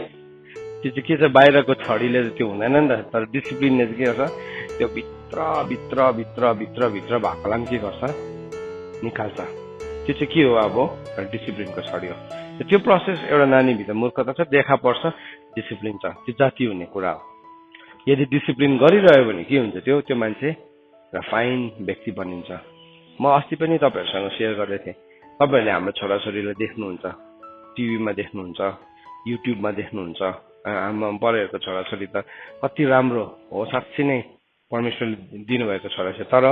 त्यो चाहिँ के छ बाहिरको छडीले त्यो हुँदैन नि त तर डिसिप्लिनले चाहिँ के गर्छ त्यो भित्र भएकोलाई के गर्छ निकाल्छ त्यो चाहिँ के हो अब डिसिप्लिनको छडी हो त्यो प्रोसेस एउटा नानीभित्र मूर्खता छ देखा पर्छ डिसिप्लिन छ त्यो जाति हुने कुरा हो यदि डिसिप्लिन गरिरह्यो भने के हुन्छ त्यो मान्छे र फाइन व्यक्ति बनिन्छ म अस्ति पनि तपाईँहरूसँग सेयर गर्दै थिएँ तपाईँहरूले हाम्रो छोराछोरीलाई देख्नुहुन्छ टिभीमा देख्नुहुन्छ युट्युबमा देख्नुहुन्छ आमा परेहरूको छोराछोरी त कति राम्रो हो साँच्चै नै परमेश्वरले दिनुभएको छोराछोरी तर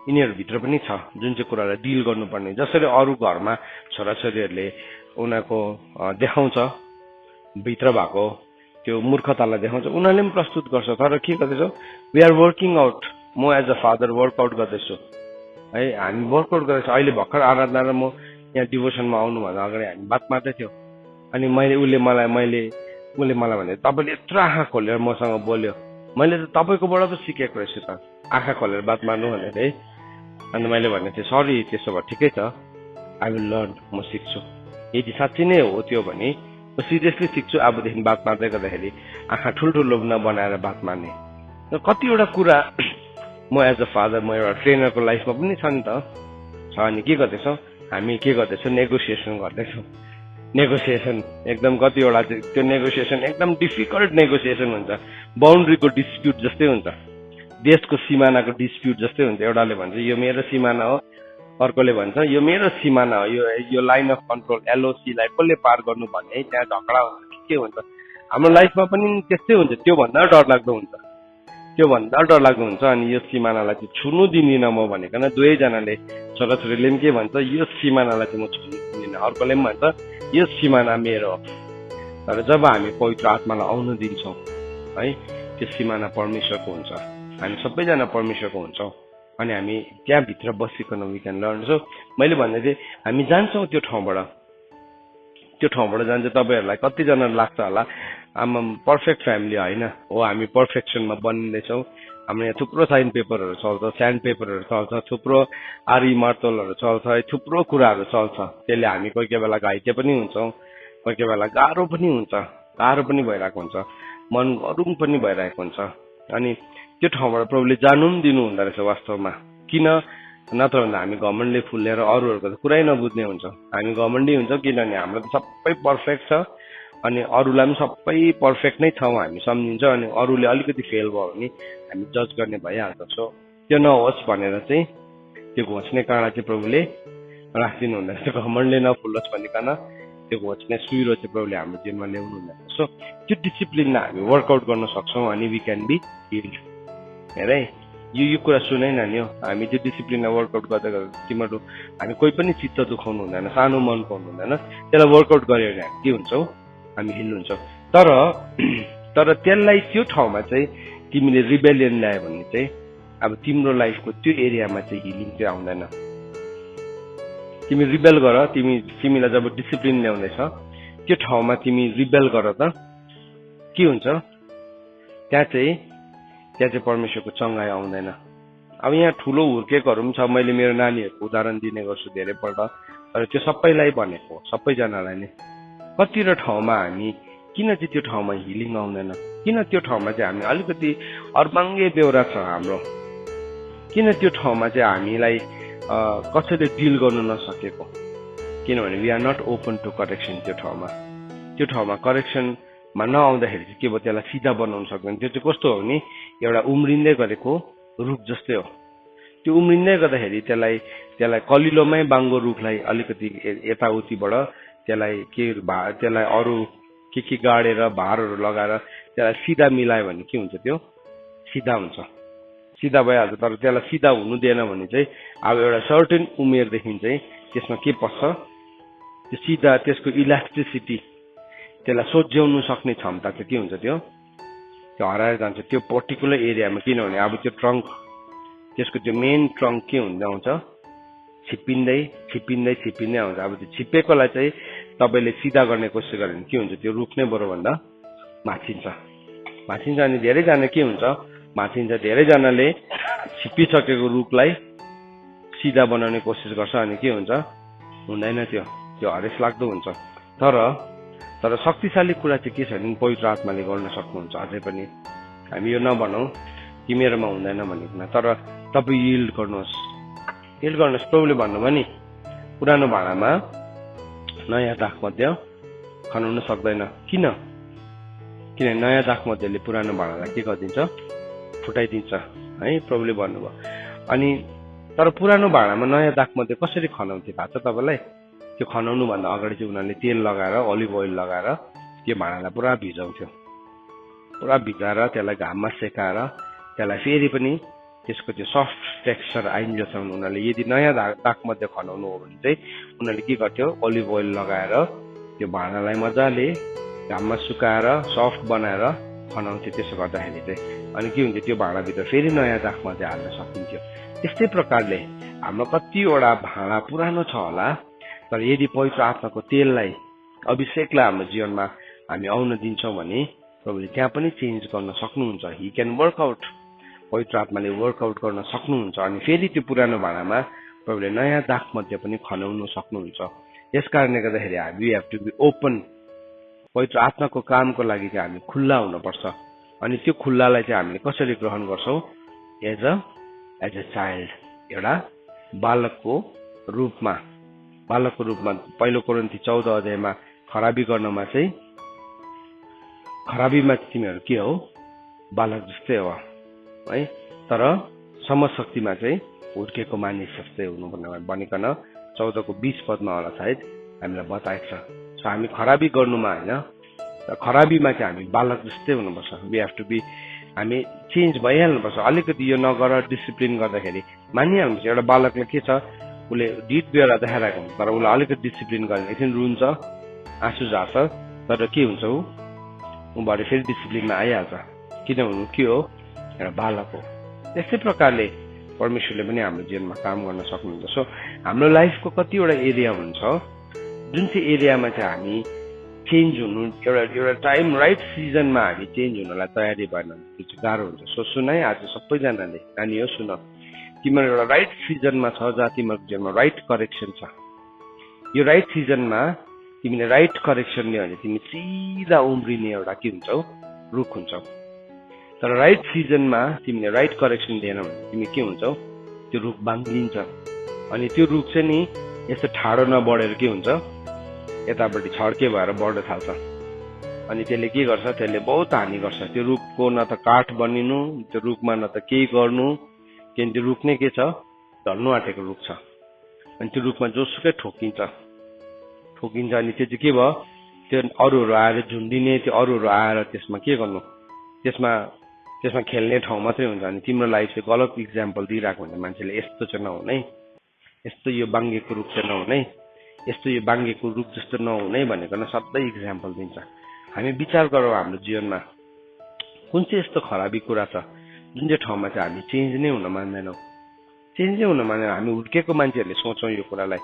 यिनीहरूभित्र पनि छ जुन चाहिँ कुरालाई डिल गर्नुपर्ने जसरी अरू घरमा छोराछोरीहरूले उनीहरूको देखाउँछ भित्र भएको त्यो मूर्खतालाई देखाउँछ उनीहरूले पनि प्रस्तुत गर्छ तर के गर्दैछौ वी आर वर्किङ आउट म एज अ फादर वर्कआउट गर्दैछु है हामी वर्कआउट गर्दैछ अहिले भर्खर आराधना र म यहाँ डिभोसनमा आउनुभन्दा अगाडि हामी बात मार्दै थियौँ अनि उसले मलाई भने तपाईँले यत्रो आँखा खोलेर मसँग बोल्यो मैले त तपाईँकोबाट पो सिकेको रहेछु त आँखा खोलेर बात मार्नु भनेर है अनि मैले भनेको थिएँ सरी त्यसो भए ठिकै छ आई विल लर्न म सिक्छु यदि साँच्चै नै हो त्यो भने म सिरियसली सिक्छु अबदेखि बात मार्दै गर्दाखेरि आँखा ठुल्ठुलो नबनाएर बात मार्ने कतिवटा कुरा म एज अ फादर म एउटा ट्रेनरको लाइफमा पनि छ नि त छ अनि के गर्दैछौँ हामी के गर्दैछौँ नेगोसिएसन गर्दैछौँ नेगोसिएसन एकदम कतिवटा त्यो नेगोसिएसन एकदम डिफिकल्ट नेगोसिएसन हुन्छ बााउन्ड्रीको डिस्प्युट जस्तै हुन्छ देशको सिमानाको डिस्प्युट जस्तै हुन्छ एउटाले भन्छ यो मेरो सिमाना हो अर्कोले भन्छ यो मेरो सिमाना हो यो लाइन अफ कन्ट्रोल एलओसीलाई कसले पार गर्नु भन्ने त्यहाँ झगडा हुन्छ के हुन्छ हाम्रो लाइफमा पनि त्यस्तै हुन्छ त्योभन्दा डरलाग्दो हुन्छ त्यो भन्दा डरलाग्दो हुन्छ। अनि यो सिमानालाई चाहिँ छुनु दिँदिनँ म भनेकन दुवैजनाले छोराछोरीले पनि के भन्छ, यो सिमानालाई चाहिँ म छुनु दिँदिनँ, अर्कोले पनि भन्छ यो सिमाना मेरो हो। तर जब हामी पवित्र आत्मालाई आउन दिन्छौँ है, त्यो सिमाना परमेश्वरको हुन्छ, हामी सबैजना परमेश्वरको हुन्छौँ। अनि हामी त्यहाँभित्र बसिकन वी क्यान लर्न। सो मैले भन्दै थिएँ हामी जान्छौँ त्यो ठाउँबाट जान्छ। तपाईँहरूलाई कतिजना लाग्छ होला आमा पर्फेक्ट फ्यामिली होइन हो, हामी पर्फेक्सनमा बनिँदैछौँ। हाम्रो यहाँ थुप्रो साइन पेपरहरू चल्छ, स्यान्ड पेपरहरू चल्छ, थुप्रो आरी मार्तोलहरू चल्छ, थुप्रो कुराहरू चल्छ। त्यसले हामी कोही कोही बेला घाइते पनि हुन्छौँ, कोही कोही बेला गाह्रो पनि हुन्छ, गाह्रो पनि भइरहेको हुन्छ, मन गरुङ पनि भइरहेको हुन्छ। अनि त्यो ठाउँबाट प्रभुले जानु पनि दिनु हुँदो रहेछ वास्तवमा। किन नत्र भन्दा हामी घमण्डले फुलेर अरूहरूको त कुरै नबुझ्ने हुन्छ। हामी घमण्डी हुन्छौँ किनभने हाम्रो त सबै पर्फेक्ट छ, अनि अरूलाई पनि सबै पर्फेक्ट नै छौँ हामी सम्झिन्छ। अनि अरूले अलिकति फेल भयो भने हामी जज गर्ने भइहाल्छ। सो त्यो नहोस् भनेर चाहिँ त्यो घोच्ने काँडा चाहिँ प्रभुले राखिदिनु हुँदो रहेछ, घमण्डले नफुलोस् भनिकन त्यो घोच्ने सुइरो चाहिँ प्रभुले हाम्रो जीवनमा ल्याउनु हुँदो रहेछ। सो त्यो डिसिप्लिनलाई हामी वर्कआउट गर्न सक्छौँ अनि वी क्यान बी हिल्ड। हेर यो कुरा सुनै नानी हो, हामी त्यो डिसिप्लिनलाई वर्कआउट गर्दै गर्दा तिमीहरू हामी कोही पनि चित्त दुखाउनु हुँदैन, सानो मन पाउनु हुँदैन। त्यसलाई वर्कआउट गऱ्यो भने हामी के हुन्छौँ, हामी हिल हुन्छौँ। तर त्यसलाई त्यो ठाउँमा चाहिँ तिमीले रिबेलियन ल्यायो भने चाहिँ अब तिम्रो लाइफको त्यो एरियामा चाहिँ हिलिङ चाहिँ आउँदैन। तिमी रिबेल गर, तिमीलाई जब डिसिप्लिन ल्याउँदैछ त्यो ठाउँमा तिमी रिबेल गर त के हुन्छ, त्यहाँ चाहिँ परमेश्वरको चङ्गाई आउँदैन। अब यहाँ ठुलो हुर्केकोहरू पनि छ, मैले मेरो नानीहरूको उदाहरण दिने गर्छु धेरैपल्ट, तर त्यो सबैलाई भनेको, सबैजनालाई नै। कतिवटा ठाउँमा हामी किन चाहिँ त्यो ठाउँमा हिलिङ आउँदैन, किन त्यो ठाउँमा चाहिँ हामी अलिकति अर्बाङ्गे बेहोरा छ हाम्रो, किन त्यो ठाउँमा चाहिँ हामीलाई कसैले डिल गर्नु नसकेको, किनभने we are not open to correction. त्यो ठाउँमा करेक्सनमा नआउँदाखेरि चाहिँ के भयो, त्यसलाई सिधा बनाउन सक्दैन। त्यो चाहिँ कस्तो हो भने एउटा उम्रिँदै गरेको रुख जस्तै हो। त्यो उम्रिँदै गर्दाखेरि त्यसलाई कलिलोमै बाङ्गो रुखलाई अलिकति यताउतिबाट त्यसलाई अरू के गाडेर भारहरू लगाएर त्यसलाई सिधा मिलायो भने के हुन्छ, त्यो सिधा हुन्छ, सिधा भइहाल्छ। तर त्यसलाई सिधा हुनु दिएन भने चाहिँ अब एउटा सर्टेन उमेरदेखि चाहिँ त्यसमा के पस्छ, त्यो सिधा त्यसको इलास्टिसिटी, त्यसलाई सोझ्याउनु सक्ने क्षमता चाहिँ के हुन्छ, त्यो हराएर जान्छ त्यो पर्टिकुलर एरियामा। किनभने अब त्यो ट्रङ्क, त्यसको त्यो मेन ट्रङ्क के हुँदै आउँछ, छिप्पिँदै आउँछ। अब त्यो छिप्पेकोलाई चाहिँ तपाईँले सिधा गर्ने कोसिस गर्यो भने के हुन्छ, त्यो रुख नै बरोभन्दा माथिन्छ। अनि धेरैजना के हुन्छ, माथिन्छ, धेरैजनाले छिप्पिसकेको रुखलाई सिधा बनाउने कोसिस गर्छ, अनि के हुन्छ, हुँदैन, त्यो हरेस लाग्दो हुन्छ। तर शक्तिशाली कुरा चाहिँ के छ भने पवित्र आत्माले गर्न सक्नुहुन्छ। अझै पनि हामी यो नभनौँ कि मेरोमा हुँदैन भनेको, तर तपाईँ हिल्ड गर्नुहोस्। प्रभुले भन्नुभयो नि पुरानो भाँडामा नयाँ दाखमध्य खनाउन सक्दैन। किन नयाँ दाखमध्यले पुरानो भाँडालाई के गरिदिन्छ, फुटाइदिन्छ है, प्रभुले भन्नुभयो। अनि तर पुरानो भाँडामा नयाँ दाखमध्य कसरी खनाउँथे थाहा छ तपाईँलाई? त्यो खनाउनु भन्दा अगाडि चाहिँ उनीहरूले तेल लगाएर, अलिभ ओइल लगाएर त्यो भाँडालाई पुरा भिजाउँथ्यो। पुरा भिजाएर त्यसलाई घाममा सेकाएर त्यसलाई फेरि पनि त्यसको त्यो सफ्ट टेक्सचर आइन्जेलसम्म उनीहरूले, यदि नयाँ दाखमध्य खनाउनु हो भने चाहिँ उनीहरूले के गर्थ्यो, अलिभ ओइल लगाएर त्यो भाँडालाई मजाले घाममा सुकाएर सफ्ट बनाएर खनाउँथ्यो। त्यसो गर्दाखेरि चाहिँ अनि के हुन्थ्यो, त्यो भाँडाभित्र फेरि नयाँ दाखमध्य हाल्न सकिन्थ्यो। त्यस्तै प्रकारले हाम्रो कतिवटा भाँडा पुरानो छ होला, तर यदि पवित्र आत्माको तेललाई, अभिषेकलाई हाम्रो जीवनमा हामी आउन दिन्छौँ भने प्रभुले त्यहाँ पनि चेन्ज गर्न सक्नुहुन्छ। हि क्यान वर्कआउट, पवित्र आत्माले वर्कआउट गर्न सक्नुहुन्छ। अनि फेरि त्यो पुरानो भाँडामा प्रभुले नयाँ दाखमध्य पनि खनाउन सक्नुहुन्छ। यस कारणले गर्दाखेरि we have to be open. पवित्र आत्माको कामको लागि चाहिँ हामी खुल्ला हुनुपर्छ। अनि त्यो खुल्लालाई चाहिँ हामीले कसरी ग्रहण गर्छौँ, एज अ चाइल्ड, एउटा बालकको रूपमा। पहिलो कोरिन्थी 14 अध्यायमा खराबी गर्नमा चाहिँ, खराबीमा तिमीहरू के हो, बालक जस्तै हो है, तर समशक्तिमा चाहिँ हुर्केको मानिस जस्तै हुनु भनिकन 14:20 होला सायद हामीलाई बताएको छ। सो हामी खराबी गर्नुमा होइन, खराबीमा चाहिँ हामी बालक जस्तै हुनुपर्छ। वी हेभ टु बी हामी चेन्ज भइहाल्नुपर्छ। अलिकति यो नगर डिसिप्लिन गर्दाखेरि मानिहाल्नुपर्छ। एउटा बालकले के छ, उसले ढिट बेहोरा देखाइरहेको हुन्छ, तर उसलाई अलिकति डिसिप्लिन गरेर एकछिन रुन्छ, आँसु झार्छ, तर के हुन्छ ऊ भरे फेरि डिसिप्लिनमा आइहाल्छ। किनभने के हो, एउटा बालक हो। त्यस्तै प्रकारले परमेश्वरले पनि हाम्रो जीवनमा काम गर्न सक्नुहुन्छ। सो हाम्रो लाइफको कतिवटा एरिया हुन्छ जुन चाहिँ एरियामा चाहिँ हामी चेन्ज हुनु, एउटा टाइम राइट सिजनमा हामी चेन्ज हुनलाई तयारी भएन त्यो चाहिँ गाह्रो हुन्छ। सो सुन है, आज सबैजनाले नानी हो सुन, तिम्रो एउटा राइट सिजनमा छ जहाँ तिम्रो जीवनमा राइट करेक्सन छ। यो राइट सिजनमा तिमीले राइट करेक्सन लियो भने तिमी सिधा उम्रिने एउटा के हुन्छौ, रुख हुन्छौ। तर राइट सिजनमा तिमीले राइट करेक्सन दिएन भने तिमी के हुन्छौ, त्यो रुख बाङ्गिन्छ। अनि त्यो रुख चाहिँ नि यस्तो ठाडो नबढेर के हुन्छ, यतापट्टि छड्के भएर बढ्न थाल्छ। अनि त्यसले के गर्छ, त्यसले बहुत हानि गर्छ। त्यो रुखको न त काठ बनिनु, त्यो रुखमा न त केही गर्नु, किन त्यो रुख नै के छ, ढल्नु आँटेको रुख छ। अनि त्यो रुखमा जोसुकै ठोकिन्छ। अनि त्यो चाहिँ के भयो, त्यो अरूहरू आएर झुन्डिने, त्यो अरूहरू आएर त्यसमा के गर्नु, त्यसमा खेल्ने ठाउँ मात्रै हुन्छ। अनि तिम्रो लाइफ चाहिँ गलत इक्जाम्पल दिइरहेको हुन्छ मान्छेले, यस्तो चाहिँ नहुने, यस्तो यो बाङ्गेको रुख चाहिँ नहुने, यस्तो यो बाङ्गेको रुख जस्तो नहुने भनेको सधैँ इक्जाम्पल दिन्छ। हामी विचार गरौँ हाम्रो जीवनमा कुन चाहिँ यस्तो खराबी कुरा छ जुन चाहिँ ठाउँमा चाहिँ हामी चेन्ज नै हुन मान्दैनौँ। चेन्ज नै हुन मान्दैन। हामी हुर्केको मान्छेहरूले सोचौँ यो कुरालाई,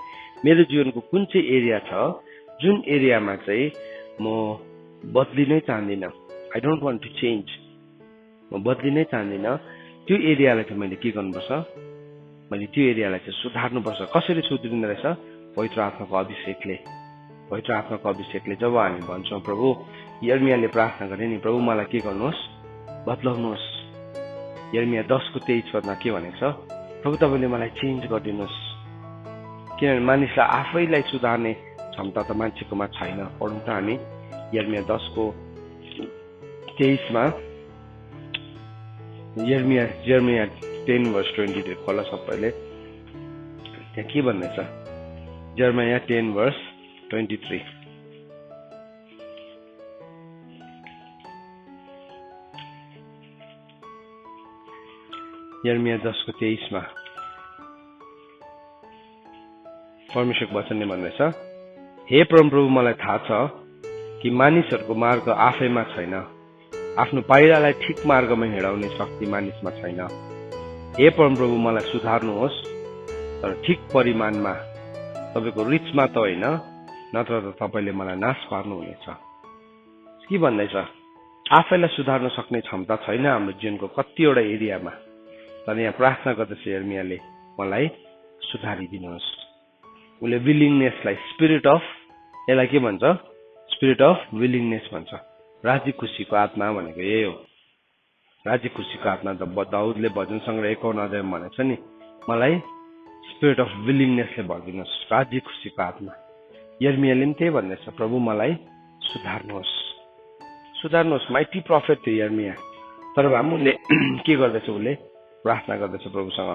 मेरो जीवनको कुन चाहिँ एरिया छ जुन एरियामा चाहिँ म बदलिनै चाहदिनँ, I don't want to change, म बदलिनै चाहदिनँ। त्यो एरियालाई चाहिँ मैले के गर्नुपर्छ, मैले त्यो एरियालाई चाहिँ सुधार्नुपर्छ। कसरी सुध्रिँदो रहेछ, पवित्र आत्माको अभिषेकले। पवित्र आत्माको अभिषेकले जब हामी भन्छौँ, प्रभु यर्मियाले प्रार्थना गरे नि, प्रभु मलाई के गर्नुहोस्, बदलाउनुहोस्। यर्मिया 10:23 के भनेको छ, प्रभु तपाईँले मलाई चेन्ज गरिदिनुहोस्। किनभने मानिसलाई आफैलाई सुधार्ने क्षमता त मान्छेकोमा छैन। पढौँ त हामी यर्मिया 10:23 यर्मिया 10:23 खोला सबैले। त्यहाँ के भन्दैछ, यर्मिया 10:23 यर्मिया 10:23 परमेश्वरको वचनले भन्दैछ, हे परमप्रभु मलाई थाहा छ कि मानिसहरूको मार्ग आफैमा छैन, आफ्नो पाइलालाई ठिक मार्गमा हिँडाउने शक्ति मानिसमा छैन। हे परमप्रभु मलाई सुधार्नुहोस्, तर ठिक परिमाणमा, तपाईँको रिचमा त होइन, नत्र त तपाईँले मलाई नाश पार्नुहुनेछ। के भन्दैछ, आफैलाई सुधार्न सक्ने क्षमता छैन हाम्रो जीवनको कतिवटा एरियामा। तर यहाँ प्रार्थना गर्दछ यर्मियाले, मलाई सुधारिदिनुहोस्। उसले विलिङनेसलाई स्पिरिट अफ, यसलाई के भन्छ, स्पिरिट अफ विलिङनेस भन्छ। राजी खुसीको आत्मा भनेको यही हो। राजी खुसीको आत्मा त दाउदले भजन सङ्ग्रह 51 अध्यायमा भनेको छ नि, मलाई स्पिरिट अफ विलिङनेसले भरिदिनुहोस्, राजी खुसीको आत्मा। यर्मियाले पनि त्यही भन्दैछ, प्रभु मलाई सुधार्नुहोस्, सुधार्नुहोस्। माइटी प्रफेट थियो यर्मिया, तर भए पनि उसले के गर्दैछ, उसले प्रार्थना गर्दैछ प्रभुसँग।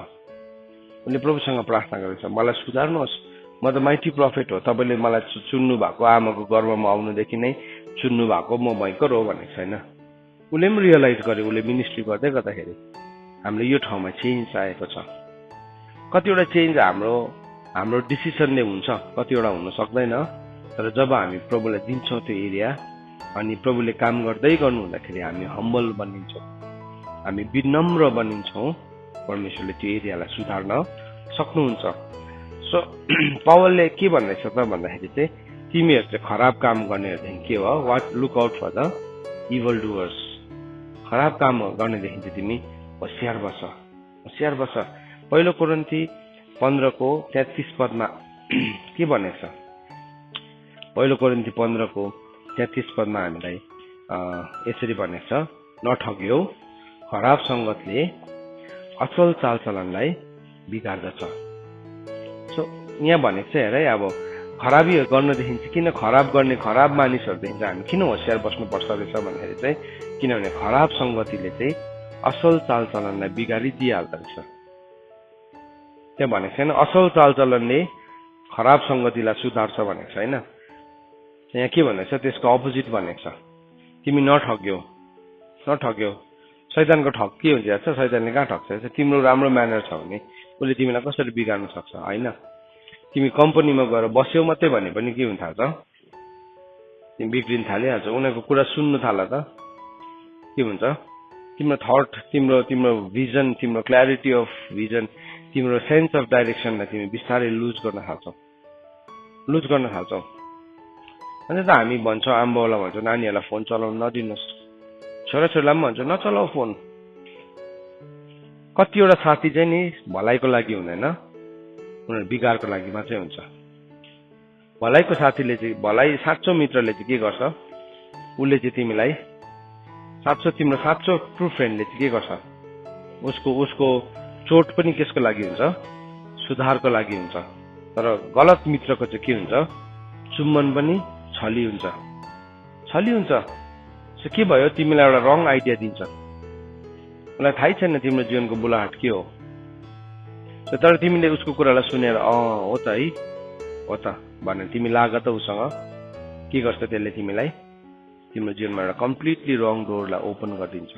उसले प्रभुसँग प्रार्थना गर्दैछ, मलाई सुधार्नुहोस्, म त माइटी प्रफेट हो, तपाईँले मलाई चुन्नु भएको, आमाको गर्भमा आउनुदेखि नै चुन्नु भएको म भयङ्कर हो भनेको छैन। उसले पनि रियलाइज गर्यो, उसले मिनिस्ट्री गर्दै गर्दाखेरि हामीले यो ठाउँमा चेन्ज आएको छ। कतिवटा चेन्ज हाम्रो डिसिसनले हुन्छ, कतिवटा हुन सक्दैन। तर जब हामी प्रभुलाई दिन्छौँ त्यो एरिया, अनि प्रभुले काम गर्दै गर्नु हुँदाखेरि हामी हम्बल बनिन्छौँ, हामी विनम्र बनिन्छौँ, परमेश्वरले त्यो एरियालाई सुधार्न सक्नुहुन्छ। सो पावलले के भन्दैछ त भन्दाखेरि चाहिँ, तिमीहरू चाहिँ खराब काम गर्नेहरूदेखि के हो, what look out for the evil doers. खराब काम गर्नेदेखि चाहिँ तिमी होसियार बस, होसियार बस। पहिलो कोरिन्थी 15:33 के भनेको छ, पहिलो कोरिन्थी 15:33 हामीलाई यसरी भनेको छ, नठग्यौ, खराब सङ्गतले असल चालचलनलाई बिगार्दछ। सो यहाँ भनेको चाहिँ हेर है, अब खराबीहरू गर्नदेखि चाहिँ किन खराब गर्ने, खराब मानिसहरूदेखि चाहिँ हामी किन होसियार बस्नुपर्छ रहेछ भन्दाखेरि चाहिँ, किनभने खराब सङ्गतिले चाहिँ असल चालचलनलाई बिगारिदिइहाल्दो रहेछ। त्यहाँ भनेको छैन असल चालचलनले खराब सङ्गतिलाई सुधार्छ भनेको छैन। यहाँ के भनेको छ, त्यसको अपोजिट भनेको छ, तिमी नठग्यौ, नठग्यौ। शैतानको ठग के हुन्छ याद छ? शैतानले कहाँ ठग्छ? तिम्रो राम्रो म्यानर छ भने उसले तिमीलाई कसरी बिगार्न सक्छ होइन? तिमी कम्पनीमा गएर बस्यौ मात्रै भने पनि के हुन थाल्छ? तिमी बिग्रिन थालिहाल्छ। उनीहरूको कुरा सुन्नु थाल त के हुन्छ? तिम्रो थट, तिम्रो भिजन, तिम्रो क्ल्यारिटी अफ भिजन, तिम्रो सेन्स अफ डाइरेक्सनलाई तिमी बिस्तारै लुज गर्न थाल्छौ। अनि त हामी भन्छौँ, आमाबाउलाई भन्छौँ नानीहरूलाई फोन चलाउन नदिनुहोस्, छोराछोरीलाई पनि भन्छौँ नचलाऊ फोन। कतिवटा साथी चाहिँ नि भलाइको लागि हुँदैन, उनीहरू बिगारको लागि मात्रै हुन्छ। भलाइको साथीले चाहिँ, भलाइ साँचो मित्रले चाहिँ के गर्छ? उसले चाहिँ तिमीलाई तिम्रो साँचो ट्रु फ्रेन्डले चाहिँ के गर्छ? उसको चोट पनि केसको लागि हुन्छ? सुधारको लागि हुन्छ। तर गलत मित्रको चाहिँ के हुन्छ? चुम्बन पनि छली हुन्छ। के भयो? तिमीलाई एउटा रङ आइडिया दिन्छ। उसलाई थाहै छैन तिम्रो जीवनको बुलाहट के हो। तर तिमीले उसको कुरालाई सुनेर हो त है, हो त भनेर तिमी लाग त उसँग, के गर्छ त्यसले? तिमीलाई तिम्रो जीवनमा एउटा कम्प्लिटली रङ डोरलाई ओपन गरिदिन्छ।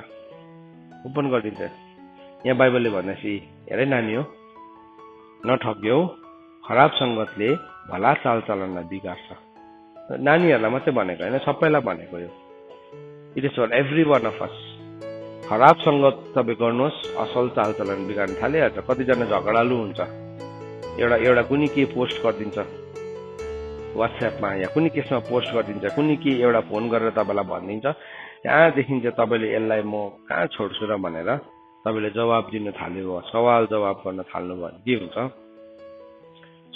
यहाँ बाइबलले भनेपछि हेरै नानी हो, नठग्यौ, खराब सङ्गतले भला चालचलनलाई बिगार्छ। नानीहरूलाई मात्रै भनेको होइन, सबैलाई भनेको यो। It is for every one of us. खराब सङ्गत तपाईँ गर्नुहोस्, असल चालचलन बिगार्न थालिहाल्छ। कतिजना झगडालु हुन्छ, एउटा कुनै के पोस्ट गरिदिन्छ वाट्सएपमा, या कुनै केसमा पोस्ट गरिदिन्छ, कुनै के एउटा फोन गरेर तपाईँलाई भनिदिन्छ, त्यहाँदेखि चाहिँ तपाईँले यसलाई म कहाँ छोड्छु र भनेर तपाईँले जवाब दिन थाल्यो, सवाल जवाब गर्न थाल्नु भने के हुन्छ?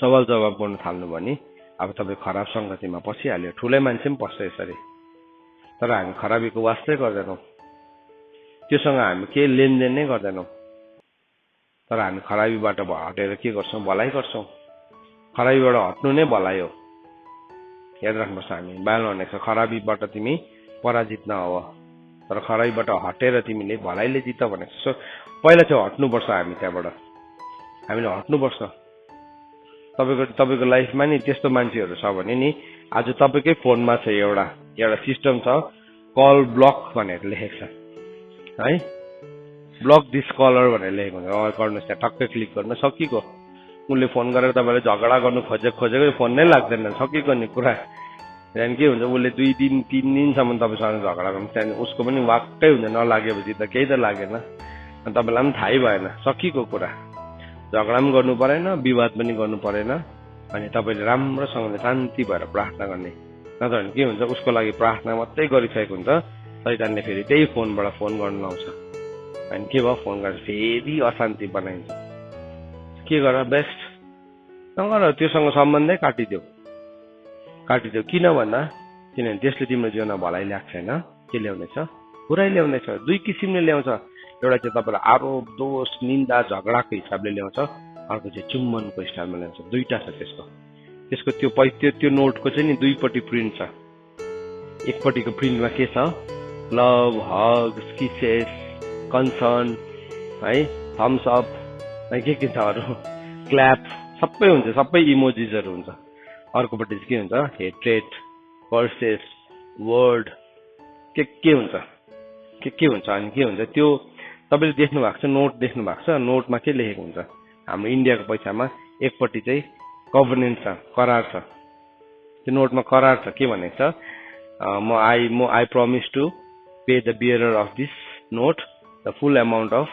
सवाल जवाब गर्न थाल्नु भने अब तपाईँ खराब सङ्गतिमा पसिहाल्यो। ठुलै मान्छे पनि पस्छ यसरी। तर हामी खराबीको वास्तै गर्दैनौँ, त्योसँग हामी केही लेनदेन नै गर्दैनौँ। तर हामी खराबीबाट हटेर के गर्छौँ? भलाइ गर्छौँ। खराबीबाट हट्नु नै भलाइ हो। याद राख्नुहोस्, हामी बाइबल भनेको छ खराबीबाट तिमी पराजित नहो, तर खराबीबाट हटेर तिमीले भलाइले जित भनेको छ। पहिला चाहिँ हट्नुपर्छ, हामीले हट्नुपर्छ। तपाईँको लाइफमा नि त्यस्तो मान्छेहरू छ भने नि, आज तपाईँकै फोनमा छ एउटा सिस्टम छ, कल ब्लक भनेर लेखेको छ है, ब्लक दिस कलर भनेर लेखेको हुन्छ। गर्नुहोस्, त्यहाँ टक्कै क्लिक गर्न सकिएको। उसले फोन गरेर तपाईँलाई झगडा गर्नु खोजेको फोन नै लाग्दैन, सकिएको नि कुरा। त्यहाँदेखि के हुन्छ? उसले 2 दिन 3 दिनसम्म तपाईँसँग झगडा गर्नु, त्यहाँदेखि उसको पनि वाक्कै हुन्छ, नलागेपछि त केही त लागेन, अनि तपाईँलाई पनि थाहै भएन, सकिएको कुरा। झगडा पनि गर्नु परेन, विवाद पनि गर्नु परेन, अनि तपाईँले राम्रोसँगले शान्ति भएर प्रार्थना गर्ने। नत्र भने के हुन्छ? उसको लागि प्रार्थना मात्रै गरिसकेको हुन्छ, शैतानले फेरि त्यही फोनबाट फोन गर्नु लाउँछ। अनि के भयो? फोन गरेर फेरि अशान्ति बनाइन्छ। के गर? बेस्ट नगर, त्योसँग सम्बन्धै काटिदेऊ। किन भन्दा किनभने त्यसले तिम्रो जीवनमा भलाइ ल्याएको छैन, के ल्याउनेछ? बुराइ ल्याउनेछ। 2 किसिमले ल्याउँछ। एउटा चाहिँ तपाईँलाई आरोप, दोष, निन्दा, झगडाको हिसाबले ल्याउँछ, अर्को चाहिँ चुम्बनको स्टाइलमा ल्याउँछ। 2टा छ त्यसको त्यो नोटको चाहिँ नि 2पट्टि प्रिन्ट छ। एकपट्टिको प्रिन्टमा के छ? लभ, हग्स, किसेस, कन्सर्न है, थम्स अप है, के छ अरू, क्ल्याप, सबै हुन्छ, सबै इमोजिजहरू हुन्छ। अर्कोपट्टि चाहिँ के हुन्छ? हेट्रेड, कर्सेस, वर्ड, के हुन्छ? के हुन्छ? अनि के हुन्छ? त्यो तपाईँले देख्नु भएको छ, नोट देख्नु भएको छ। नोटमा के लेखेको हुन्छ? हाम्रो इन्डियाको पैसामा एकपट्टि चाहिँ कभनेन्ट छ, करार छ। त्यो नोटमा करार छ, के भनेको छ? I promise to pay the bearer of this note the full amount of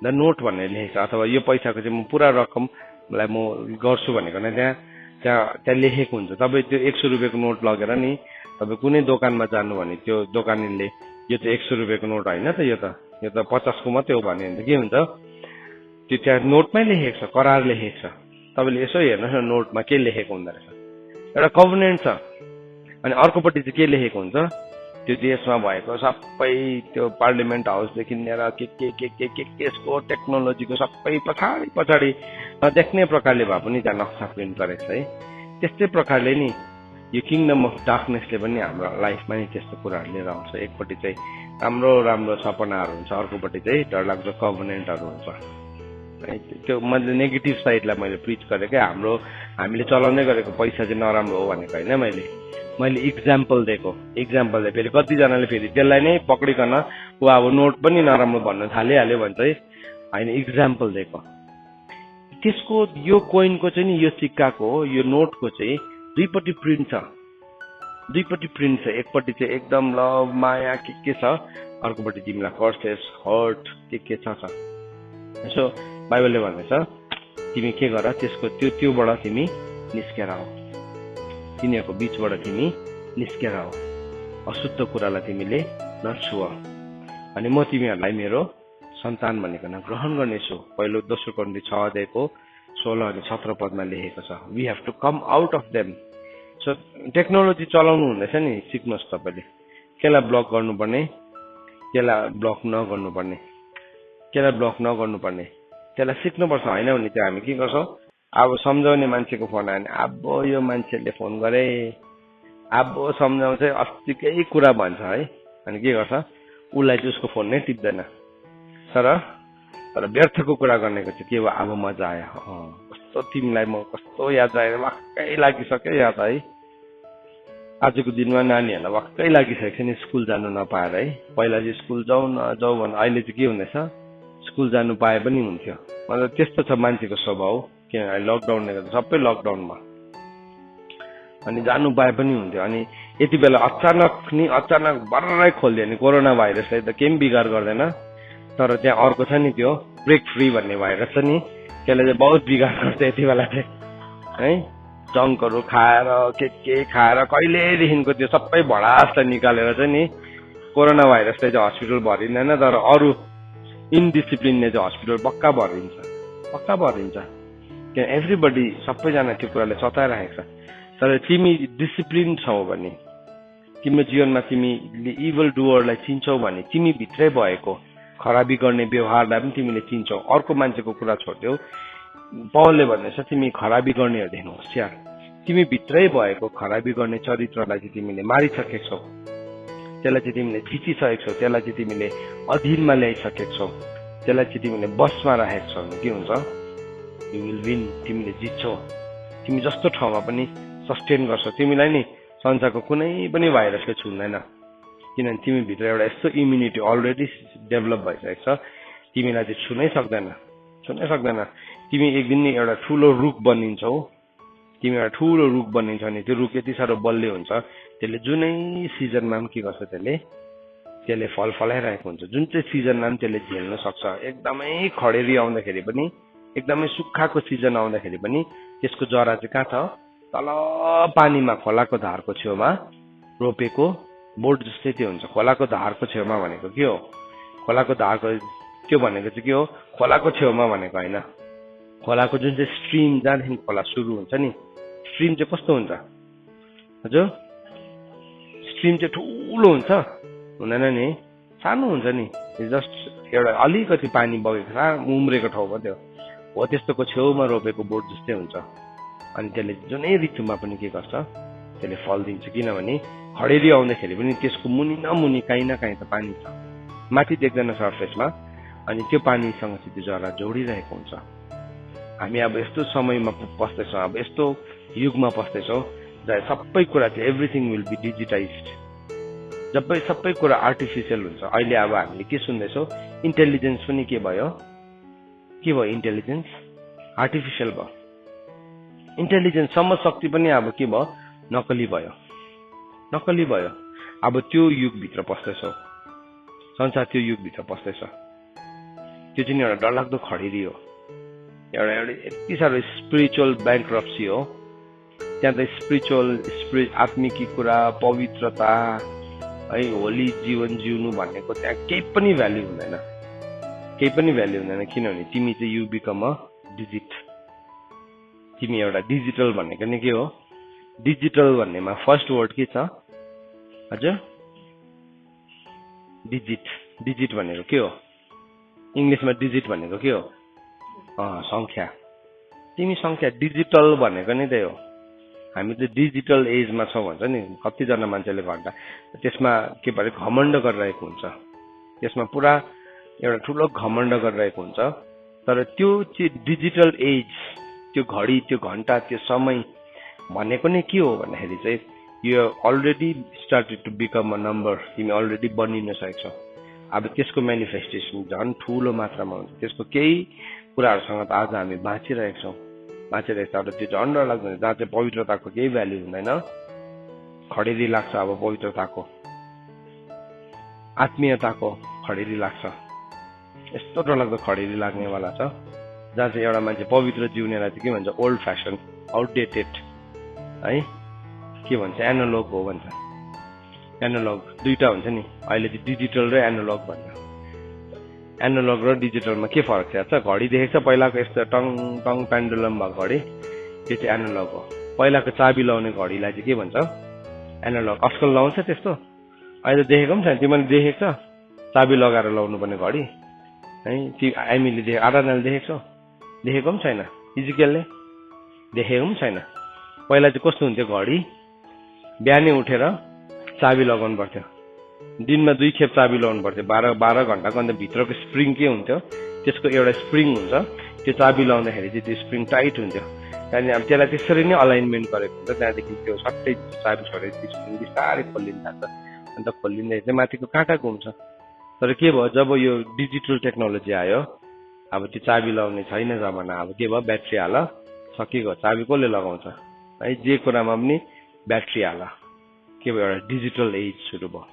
the note भनेर लेखेको छ। अथवा यो पैसाको चाहिँ म पुरा रकमलाई म गर्छु भनेको नै त्यहाँ लेखेको हुन्छ। तपाईँ त्यो 100 रुपियाँको नोट लगेर नि तपाईँ कुनै दोकानमा जानु भने त्यो दोकानेले यो चाहिँ 100 रुपियाँको नोट होइन त, यो त 50 को मात्रै हो भने के हुन्छ? त्यो त्यहाँ नोटमै लेखेको छ, करार लेखेको छ। तपाईँले यसो हेर्नुहोस् न नोटमा के लेखेको हुँदो रहेछ। एउटा कभनेन्ट छ। अनि अर्कोपट्टि चाहिँ के लेखेको हुन्छ? त्यो देशमा भएको सबै त्यो पार्लियामेन्ट हाउसदेखि लिएर केसको टेक्नोलोजीको सबै पछाडि नदेख्ने प्रकारले भए पनि त्यहाँ नक्सा प्रिन्ट गरेको छ है। त्यस्तै प्रकारले नि यो किङडम अफ डार्कनेसले पनि हाम्रो लाइफमा नि त्यस्तो कुराहरू लिएर आउँछ। एकपट्टि चाहिँ राम्रो सपनाहरू हुन्छ, अर्कोपट्टि चाहिँ डरलाग्दो कभनेन्टहरू हुन्छ। त्यो मैले नेगेटिभ साइडलाई मैले प्रिच गरेँ क्या हामीले चलाउँदै गरेको पैसा चाहिँ नराम्रो हो भनेको होइन मैले इक्जाम्पल दिएको फेरि कतिजनाले फेरि त्यसलाई नै पक्रिकन ऊ अब नोट पनि नराम्रो भन्न थालिहाल्यो भन्छ है होइन इक्जाम्पल दिएको त्यसको यो कोइनको चाहिँ नि यो सिक्काको यो नोटको चाहिँ दुईपट्टि प्रिन्ट छ एकपट्टि चाहिँ एकदम लभ माया के छ अर्कोपट्टि तिमीलाई कर्सेस हर्ट के छ यसो बाइबलले भन्दैछ तिमी के गर त्यसको त्योबाट तिमी निस्केर आऊ तिनीहरूको बीचबाट तिमी निस्केर आऊ अशुद्ध कुरालाई तिमीले नछुअ अनि म तिमीहरूलाई मेरो सन्तान भनेको ग्रहण गर्नेछु पहिलो दोस्रो कोरिन्थी 6 अध्यायको 16 अनि 17 पदमा लेखेको छ we have to come out of them so technology चलाउनु हुँदैछ नि सिक्नुहोस् तपाईँले केलाई ब्लक गर्नुपर्ने केलाई ब्लक नगर्नुपर्ने त्यसलाई सिक्नुपर्छ होइन भने चाहिँ हामी के गर्छौँ अब सम्झाउने मान्छेको फोन आयो भने अब यो मान्छेले फोन गरे अब सम्झाउँछ अस्तिकै कुरा भन्छ है अनि के गर्छ उसलाई चाहिँ उसको फोन नै टिप्दैन तर व्यर्थको कुरा गर्नेको चाहिँ के हो अब मजा आयो कस्तो तिमीलाई म कस्तो याद आएर वाक्कै लागिसक्यो याद है आजको दिनमा नानीहरूलाई वाक्कै लागिसकेको छ नि स्कुल जानु नपाएर है पहिला चाहिँ स्कुल जाऊ भने अहिले चाहिँ के हुँदैछ स्कुल जानु पाए पनि हुन्थ्यो मतलब त्यस्तो छ मान्छेको स्वभाव किनभने लकडाउनले गर्दा सबै लकडाउनमा अनि जानु पाए पनि हुन्थ्यो अनि यति बेला अचानक बर्रै खोलिदियो नि कोरोना भाइरसले त केही बिगार गर्दैन तर त्यहाँ अर्को छ नि त्यो ब्रेक फ्री भन्ने भाइरस छ नि त्यसले चाहिँ बहुत बिगार गर्छ यति बेला चाहिँ है जङ्कहरू खाएर के खाएर कहिलेदेखिको त्यो सबै भडासलाई निकालेर चाहिँ नि कोरोना भाइरसले चाहिँ हस्पिटल भरिँदैन तर अरू इनडिसिप्लिनले चाहिँ हस्पिटल पक्का भरिन्छ किन एभ्रीबडी सबैजना त्यो कुराले सताइरहेको छ तर तिमी डिसिप्लिन छौ भने तिम्रो जीवनमा तिमीले इभल डुअरलाई चिन्छौ भने तिमी भित्रै भएको खराबी गर्ने व्यवहारलाई पनि तिमीले चिन्छौ अर्को मान्छेको कुरा छोड्यौ पौलले भन्दैछ तिमी खराबी गर्नेहरूदेखि होशियार तिमी भित्रै भएको खराबी गर्ने चरित्रलाई चाहिँ तिमीले मारिसकेको छौ त्यसलाई चाहिँ तिमीले जितिसकेको छौ त्यसलाई चाहिँ तिमीले अधीनमा ल्याइसकेको छौ त्यसलाई चाहिँ तिमीले बसमा राखेको छौ के हुन्छ यु विल विन तिमीले जित्छौ तिमी जस्तो ठाउँमा पनि सस्टेन गर्छौ तिमीलाई नि संसारको कुनै पनि भाइरसले छुँदैन किनभने तिमी भित्र एउटा यस्तो इम्युनिटी अलरेडी डेभलप भइसकेको छ तिमीलाई चाहिँ छुनै सक्दैन तिमी एक दिन एउटा ठुलो रुख बनिन्छौ भने त्यो रुख यति साह्रो बलियो हुन्छ त्यसले जुनै सिजनमा पनि के गर्छ त्यसले फल फलाइरहेको हुन्छ जुन चाहिँ सिजनमा पनि त्यसले झेल्न सक्छ एकदमै खडेरी आउँदाखेरि पनि एकदमै सुक्खाको सिजन आउँदाखेरि पनि त्यसको जरा चाहिँ कहाँ छ तल पानीमा खोलाको धारको छेउमा रोपेको बोट जस्तै त्यो हुन्छ खोलाको धारको छेउमा भनेको के हो खोलाको धारको त्यो भनेको चाहिँ के हो खोलाको छेउमा भनेको होइन खोलाको जुन चाहिँ स्ट्रिम जहाँदेखि खोला सुरु हुन्छ नि स्ट्रिम चाहिँ कस्तो हुन्छ हजुर स्ट्रिम चाहिँ ठुलो हुन्छ हुँदैन नि सानो हुन्छ नि जस्ट एउटा अलिकति पानी बगेको छ उम्रेको ठाउँमा त्यो हो त्यस्तोको छेउमा रोपेको बोट जस्तै हुन्छ अनि त्यसले जुनै ऋतुमा पनि के गर्छ त्यसले फल दिन्छ किनभने खडेरी आउँदाखेरि पनि त्यसको मुनि नमुनि काहीँ न काहीँ त पानी छ माथि देख्दैन सर्फेसमा अनि त्यो पानीसँग चाहिँ त्यो जरा जोडिरहेको हुन्छ हामी अब यस्तो समयमा पस्दैछौँ अब यस्तो युगमा पस्दैछौँ जहाँ सबै कुरा चाहिँ एभ्रिथिङ विल बी डिजिटाइज्ड जब सबै कुरा आर्टिफिसियल हुन्छ अहिले अब हामीले के सुन्दैछौँ इन्टेलिजेन्स पनि के भयो इन्टेलिजेन्स आर्टिफिसियल भयो इन्टेलिजेन्स समशक्ति पनि अब के भयो नकली भयो अब त्यो युगभित्र पस्दैछौँ संसार त्यो युगभित्र पस्दैछ त्यो चाहिँ एउटा डरलाग्दो खडेरी हो एउटा यति साह्रो स्पिरिचुअल ब्याङ्क्रप्सी हो त्यहाँ त स्पिरिट आत्मिकी कुरा पवित्रता है होली जीवन जिउनु भनेको त्यहाँ केही पनि भ्याल्यु हुँदैन किनभने तिमी चाहिँ यु बिकम अ डिजिट तिमी एउटा डिजिटल भनेको नि के हो डिजिटल भन्नेमा फर्स्ट वर्ड के छ हजुर डिजिट भनेको के हो इङ्ग्लिसमा डिजिट भनेको के हो संख्या तिमी संख्या डिजिटल भनेको नै त्यही हो हामी त डिजिटल एजमा छौँ भन्छ नि कतिजना मान्छेले घन्टा त्यसमा के भन्छ घमण्ड गरिरहेको हुन्छ त्यसमा पुरा एउटा ठुलो घमण्ड गरिरहेको हुन्छ तर त्यो चाहिँ डिजिटल एज, त्यो घडी, त्यो घण्टा, त्यो समय भनेको नै के हो भन्दाखेरि चाहिँ यो already started to become a number, तिमी अलरेडी बनिन सकेको छौ। अब त्यसको मेनिफेस्टेसन झन् ठुलो मात्रामा हुन्छ। त्यसको केही कुराहरूसँग त आज हामी बाँचिरहेको छौँ, तर त्यो झन् डर लाग्दैन, जहाँ चाहिँ पवित्रताको केही भ्याल्यु हुँदैन, खडेरी लाग्छ। अब पवित्रताको, आत्मीयताको खडेरी लाग्छ। यस्तो डरलाग्दो खडेरी लाग्नेवाला छ, जहाँ चाहिँ एउटा मान्छे पवित्र जिउनेलाई चाहिँ के भन्छ, ओल्ड फ्यासन, आउटडेटेड है, के भन्छ, एनालग हो भन्छ। एनालग दुईटा हुन्छ नि, अहिले चाहिँ डिजिटल र एनालग भन्छ। एनालग र डिजिटलमा के फरक छ? घडी देखेको छ पहिलाको यस्तो टङ टङ पेन्डुलम भएको घडी, त्यो चाहिँ एनालग हो। पहिलाको चाबी लाउने घडीलाई चाहिँ के भन्छ, एनालग। आजकल लाउँछ त्यस्तो, अहिले देखेको पनि छैन। तिमीले देखेको छ चाबी लगाएर लाउनु पर्ने घडी है? हामीले देखेको, आराधनाले देखेको छौ? देखेको पनि छैन। इजिकलले देखेको पनि छैन। पहिला चाहिँ कस्तो हुन्थ्यो घडी, बिहानै उठेर चाबी लगाउनु पर्थ्यो, दिनमा 2 खेप चाबी लगाउनु पर्थ्यो, 12 घण्टाको। अन्त भित्रको स्प्रिङ के हुन्थ्यो, त्यसको एउटा स्प्रिङ हुन्छ, त्यो चाबी लाउँदाखेरि चाहिँ त्यो स्प्रिङ टाइट हुन्थ्यो। त्यहाँदेखि अब त्यसलाई त्यसरी नै अलाइनमेन्ट गरेको हुन्छ। त्यहाँदेखि त्यो सट्टै चाबी छोडेर त्यो स्प्रिङ बिस्तारै खोलिन थाल्छ। अन्त खोलिँदै चाहिँ माथिको काँटा घुम्छ। तर के भयो, जब यो डिजिटल टेक्नोलोजी आयो, अब त्यो चाबी लाउने छैन जमाना। अब के भयो, ब्याट्री हाल, सकिएको। चाबी कसले लगाउँछ है? जे कुरामा पनि ब्याट्री हाल। के भयो, एउटा डिजिटल एज सुरु भयो।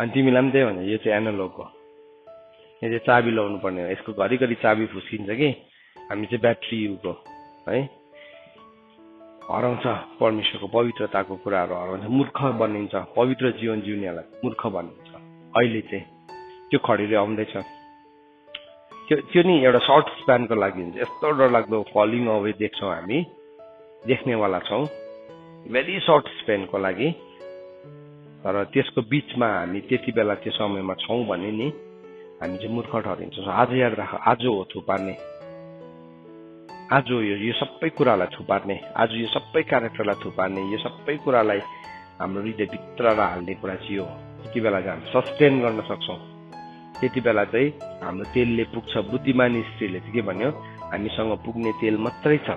अनि तिमीलाई पनि त्यही भन्छ, यो चाहिँ एनालग हो, यो चाहिँ चाबी लाउनु पर्ने हो। यसको घरिघरि चाबी फुस्किन्छ कि हामी चाहिँ ब्याट्री युगको है, हराउँछ। परमेश्वरको पवित्रताको कुराहरू हराउँछ, मूर्ख बनिन्छ। पवित्र जीवन जिउनेलाई मूर्ख बनिन्छ। अहिले चाहिँ त्यो खडेरी आउँदैछ। त्यो नि एउटा सर्ट स्प्यानको लागि हुन्छ। यस्तो डरलाग्दो फलिङ अवे देख्छौँ हामी, देख्नेवाला छौँ, भेरी सर्ट स्प्यानको लागि। तर त्यसको बिचमा हामी त्यति बेला त्यो समयमा छौँ भने नि हामी चाहिँ मूर्ख ठहरिन्छौँ। आज याद राख, आज हो थुपार्ने, आज हो यो सबै कुरालाई थुपार्ने, आज यो सबै क्यारेक्टरलाई थुपार्ने, यो सबै कुरालाई हाम्रो हृदयभित्र हाल्ने कुरा चाहिँ यो। त्यति बेला चाहिँ हामी सस्टेन गर्न सक्छौँ। त्यति बेला चाहिँ हाम्रो तेलले पुग्छ। बुद्धिमानी स्त्रीले चाहिँ के भन्यो, हामीसँग पुग्ने तेल मात्रै छ।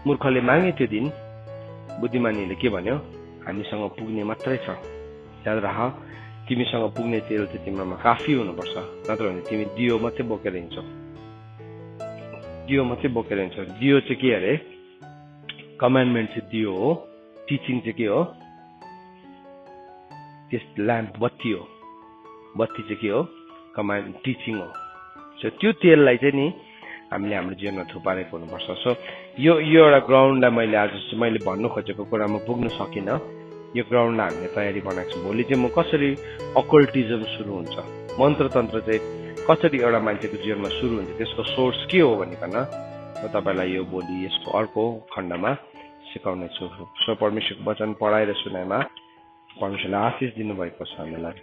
मूर्खले मागे त्यो दिन, बुद्धिमानीले के भन्यो, हामीसँग पुग्ने मात्रै छ। याद राख, तिमीसँग पुग्ने तेल चाहिँ तिम्रोमा काफी हुनुपर्छ, नत्र भने तिमी दियो मात्रै बोकेर हिँड्छौ। दियो मात्रै बोकेर हिँड्छौ। दियो चाहिँ के अरे, कमान्डमेन्ट चाहिँ दियो हो, टिचिङ चाहिँ के हो, त्यस ल्याम्प बत्ती हो। बत्ती चाहिँ के हो, कमान्ड, टिचिङ हो। सो त्यो तेललाई चाहिँ नि हामीले हाम्रो जीवनमा थुपारेको हुनुपर्छ। सो यो एउटा ग्राउन्डलाई मैले भन्नु खोजेको कुरामा पुग्न सकिनँ। यो ग्राउन्डलाई हामीले तयारी बनाएको छु। भोलि चाहिँ म कसरी अकल्टिजम सुरु हुन्छ, मन्त्रतन्त्र चाहिँ कसरी एउटा मान्छेको जीवनमा सुरु हुन्छ, त्यसको सोर्स के हो भनिकन म तपाईँलाई यो भोलि यसको अर्को खण्डमा सिकाउने छु। सो परमेश्वरको वचन पढाएर सुनाइमा परमेश्वरले आशिष दिनुभएको छ हामीलाई।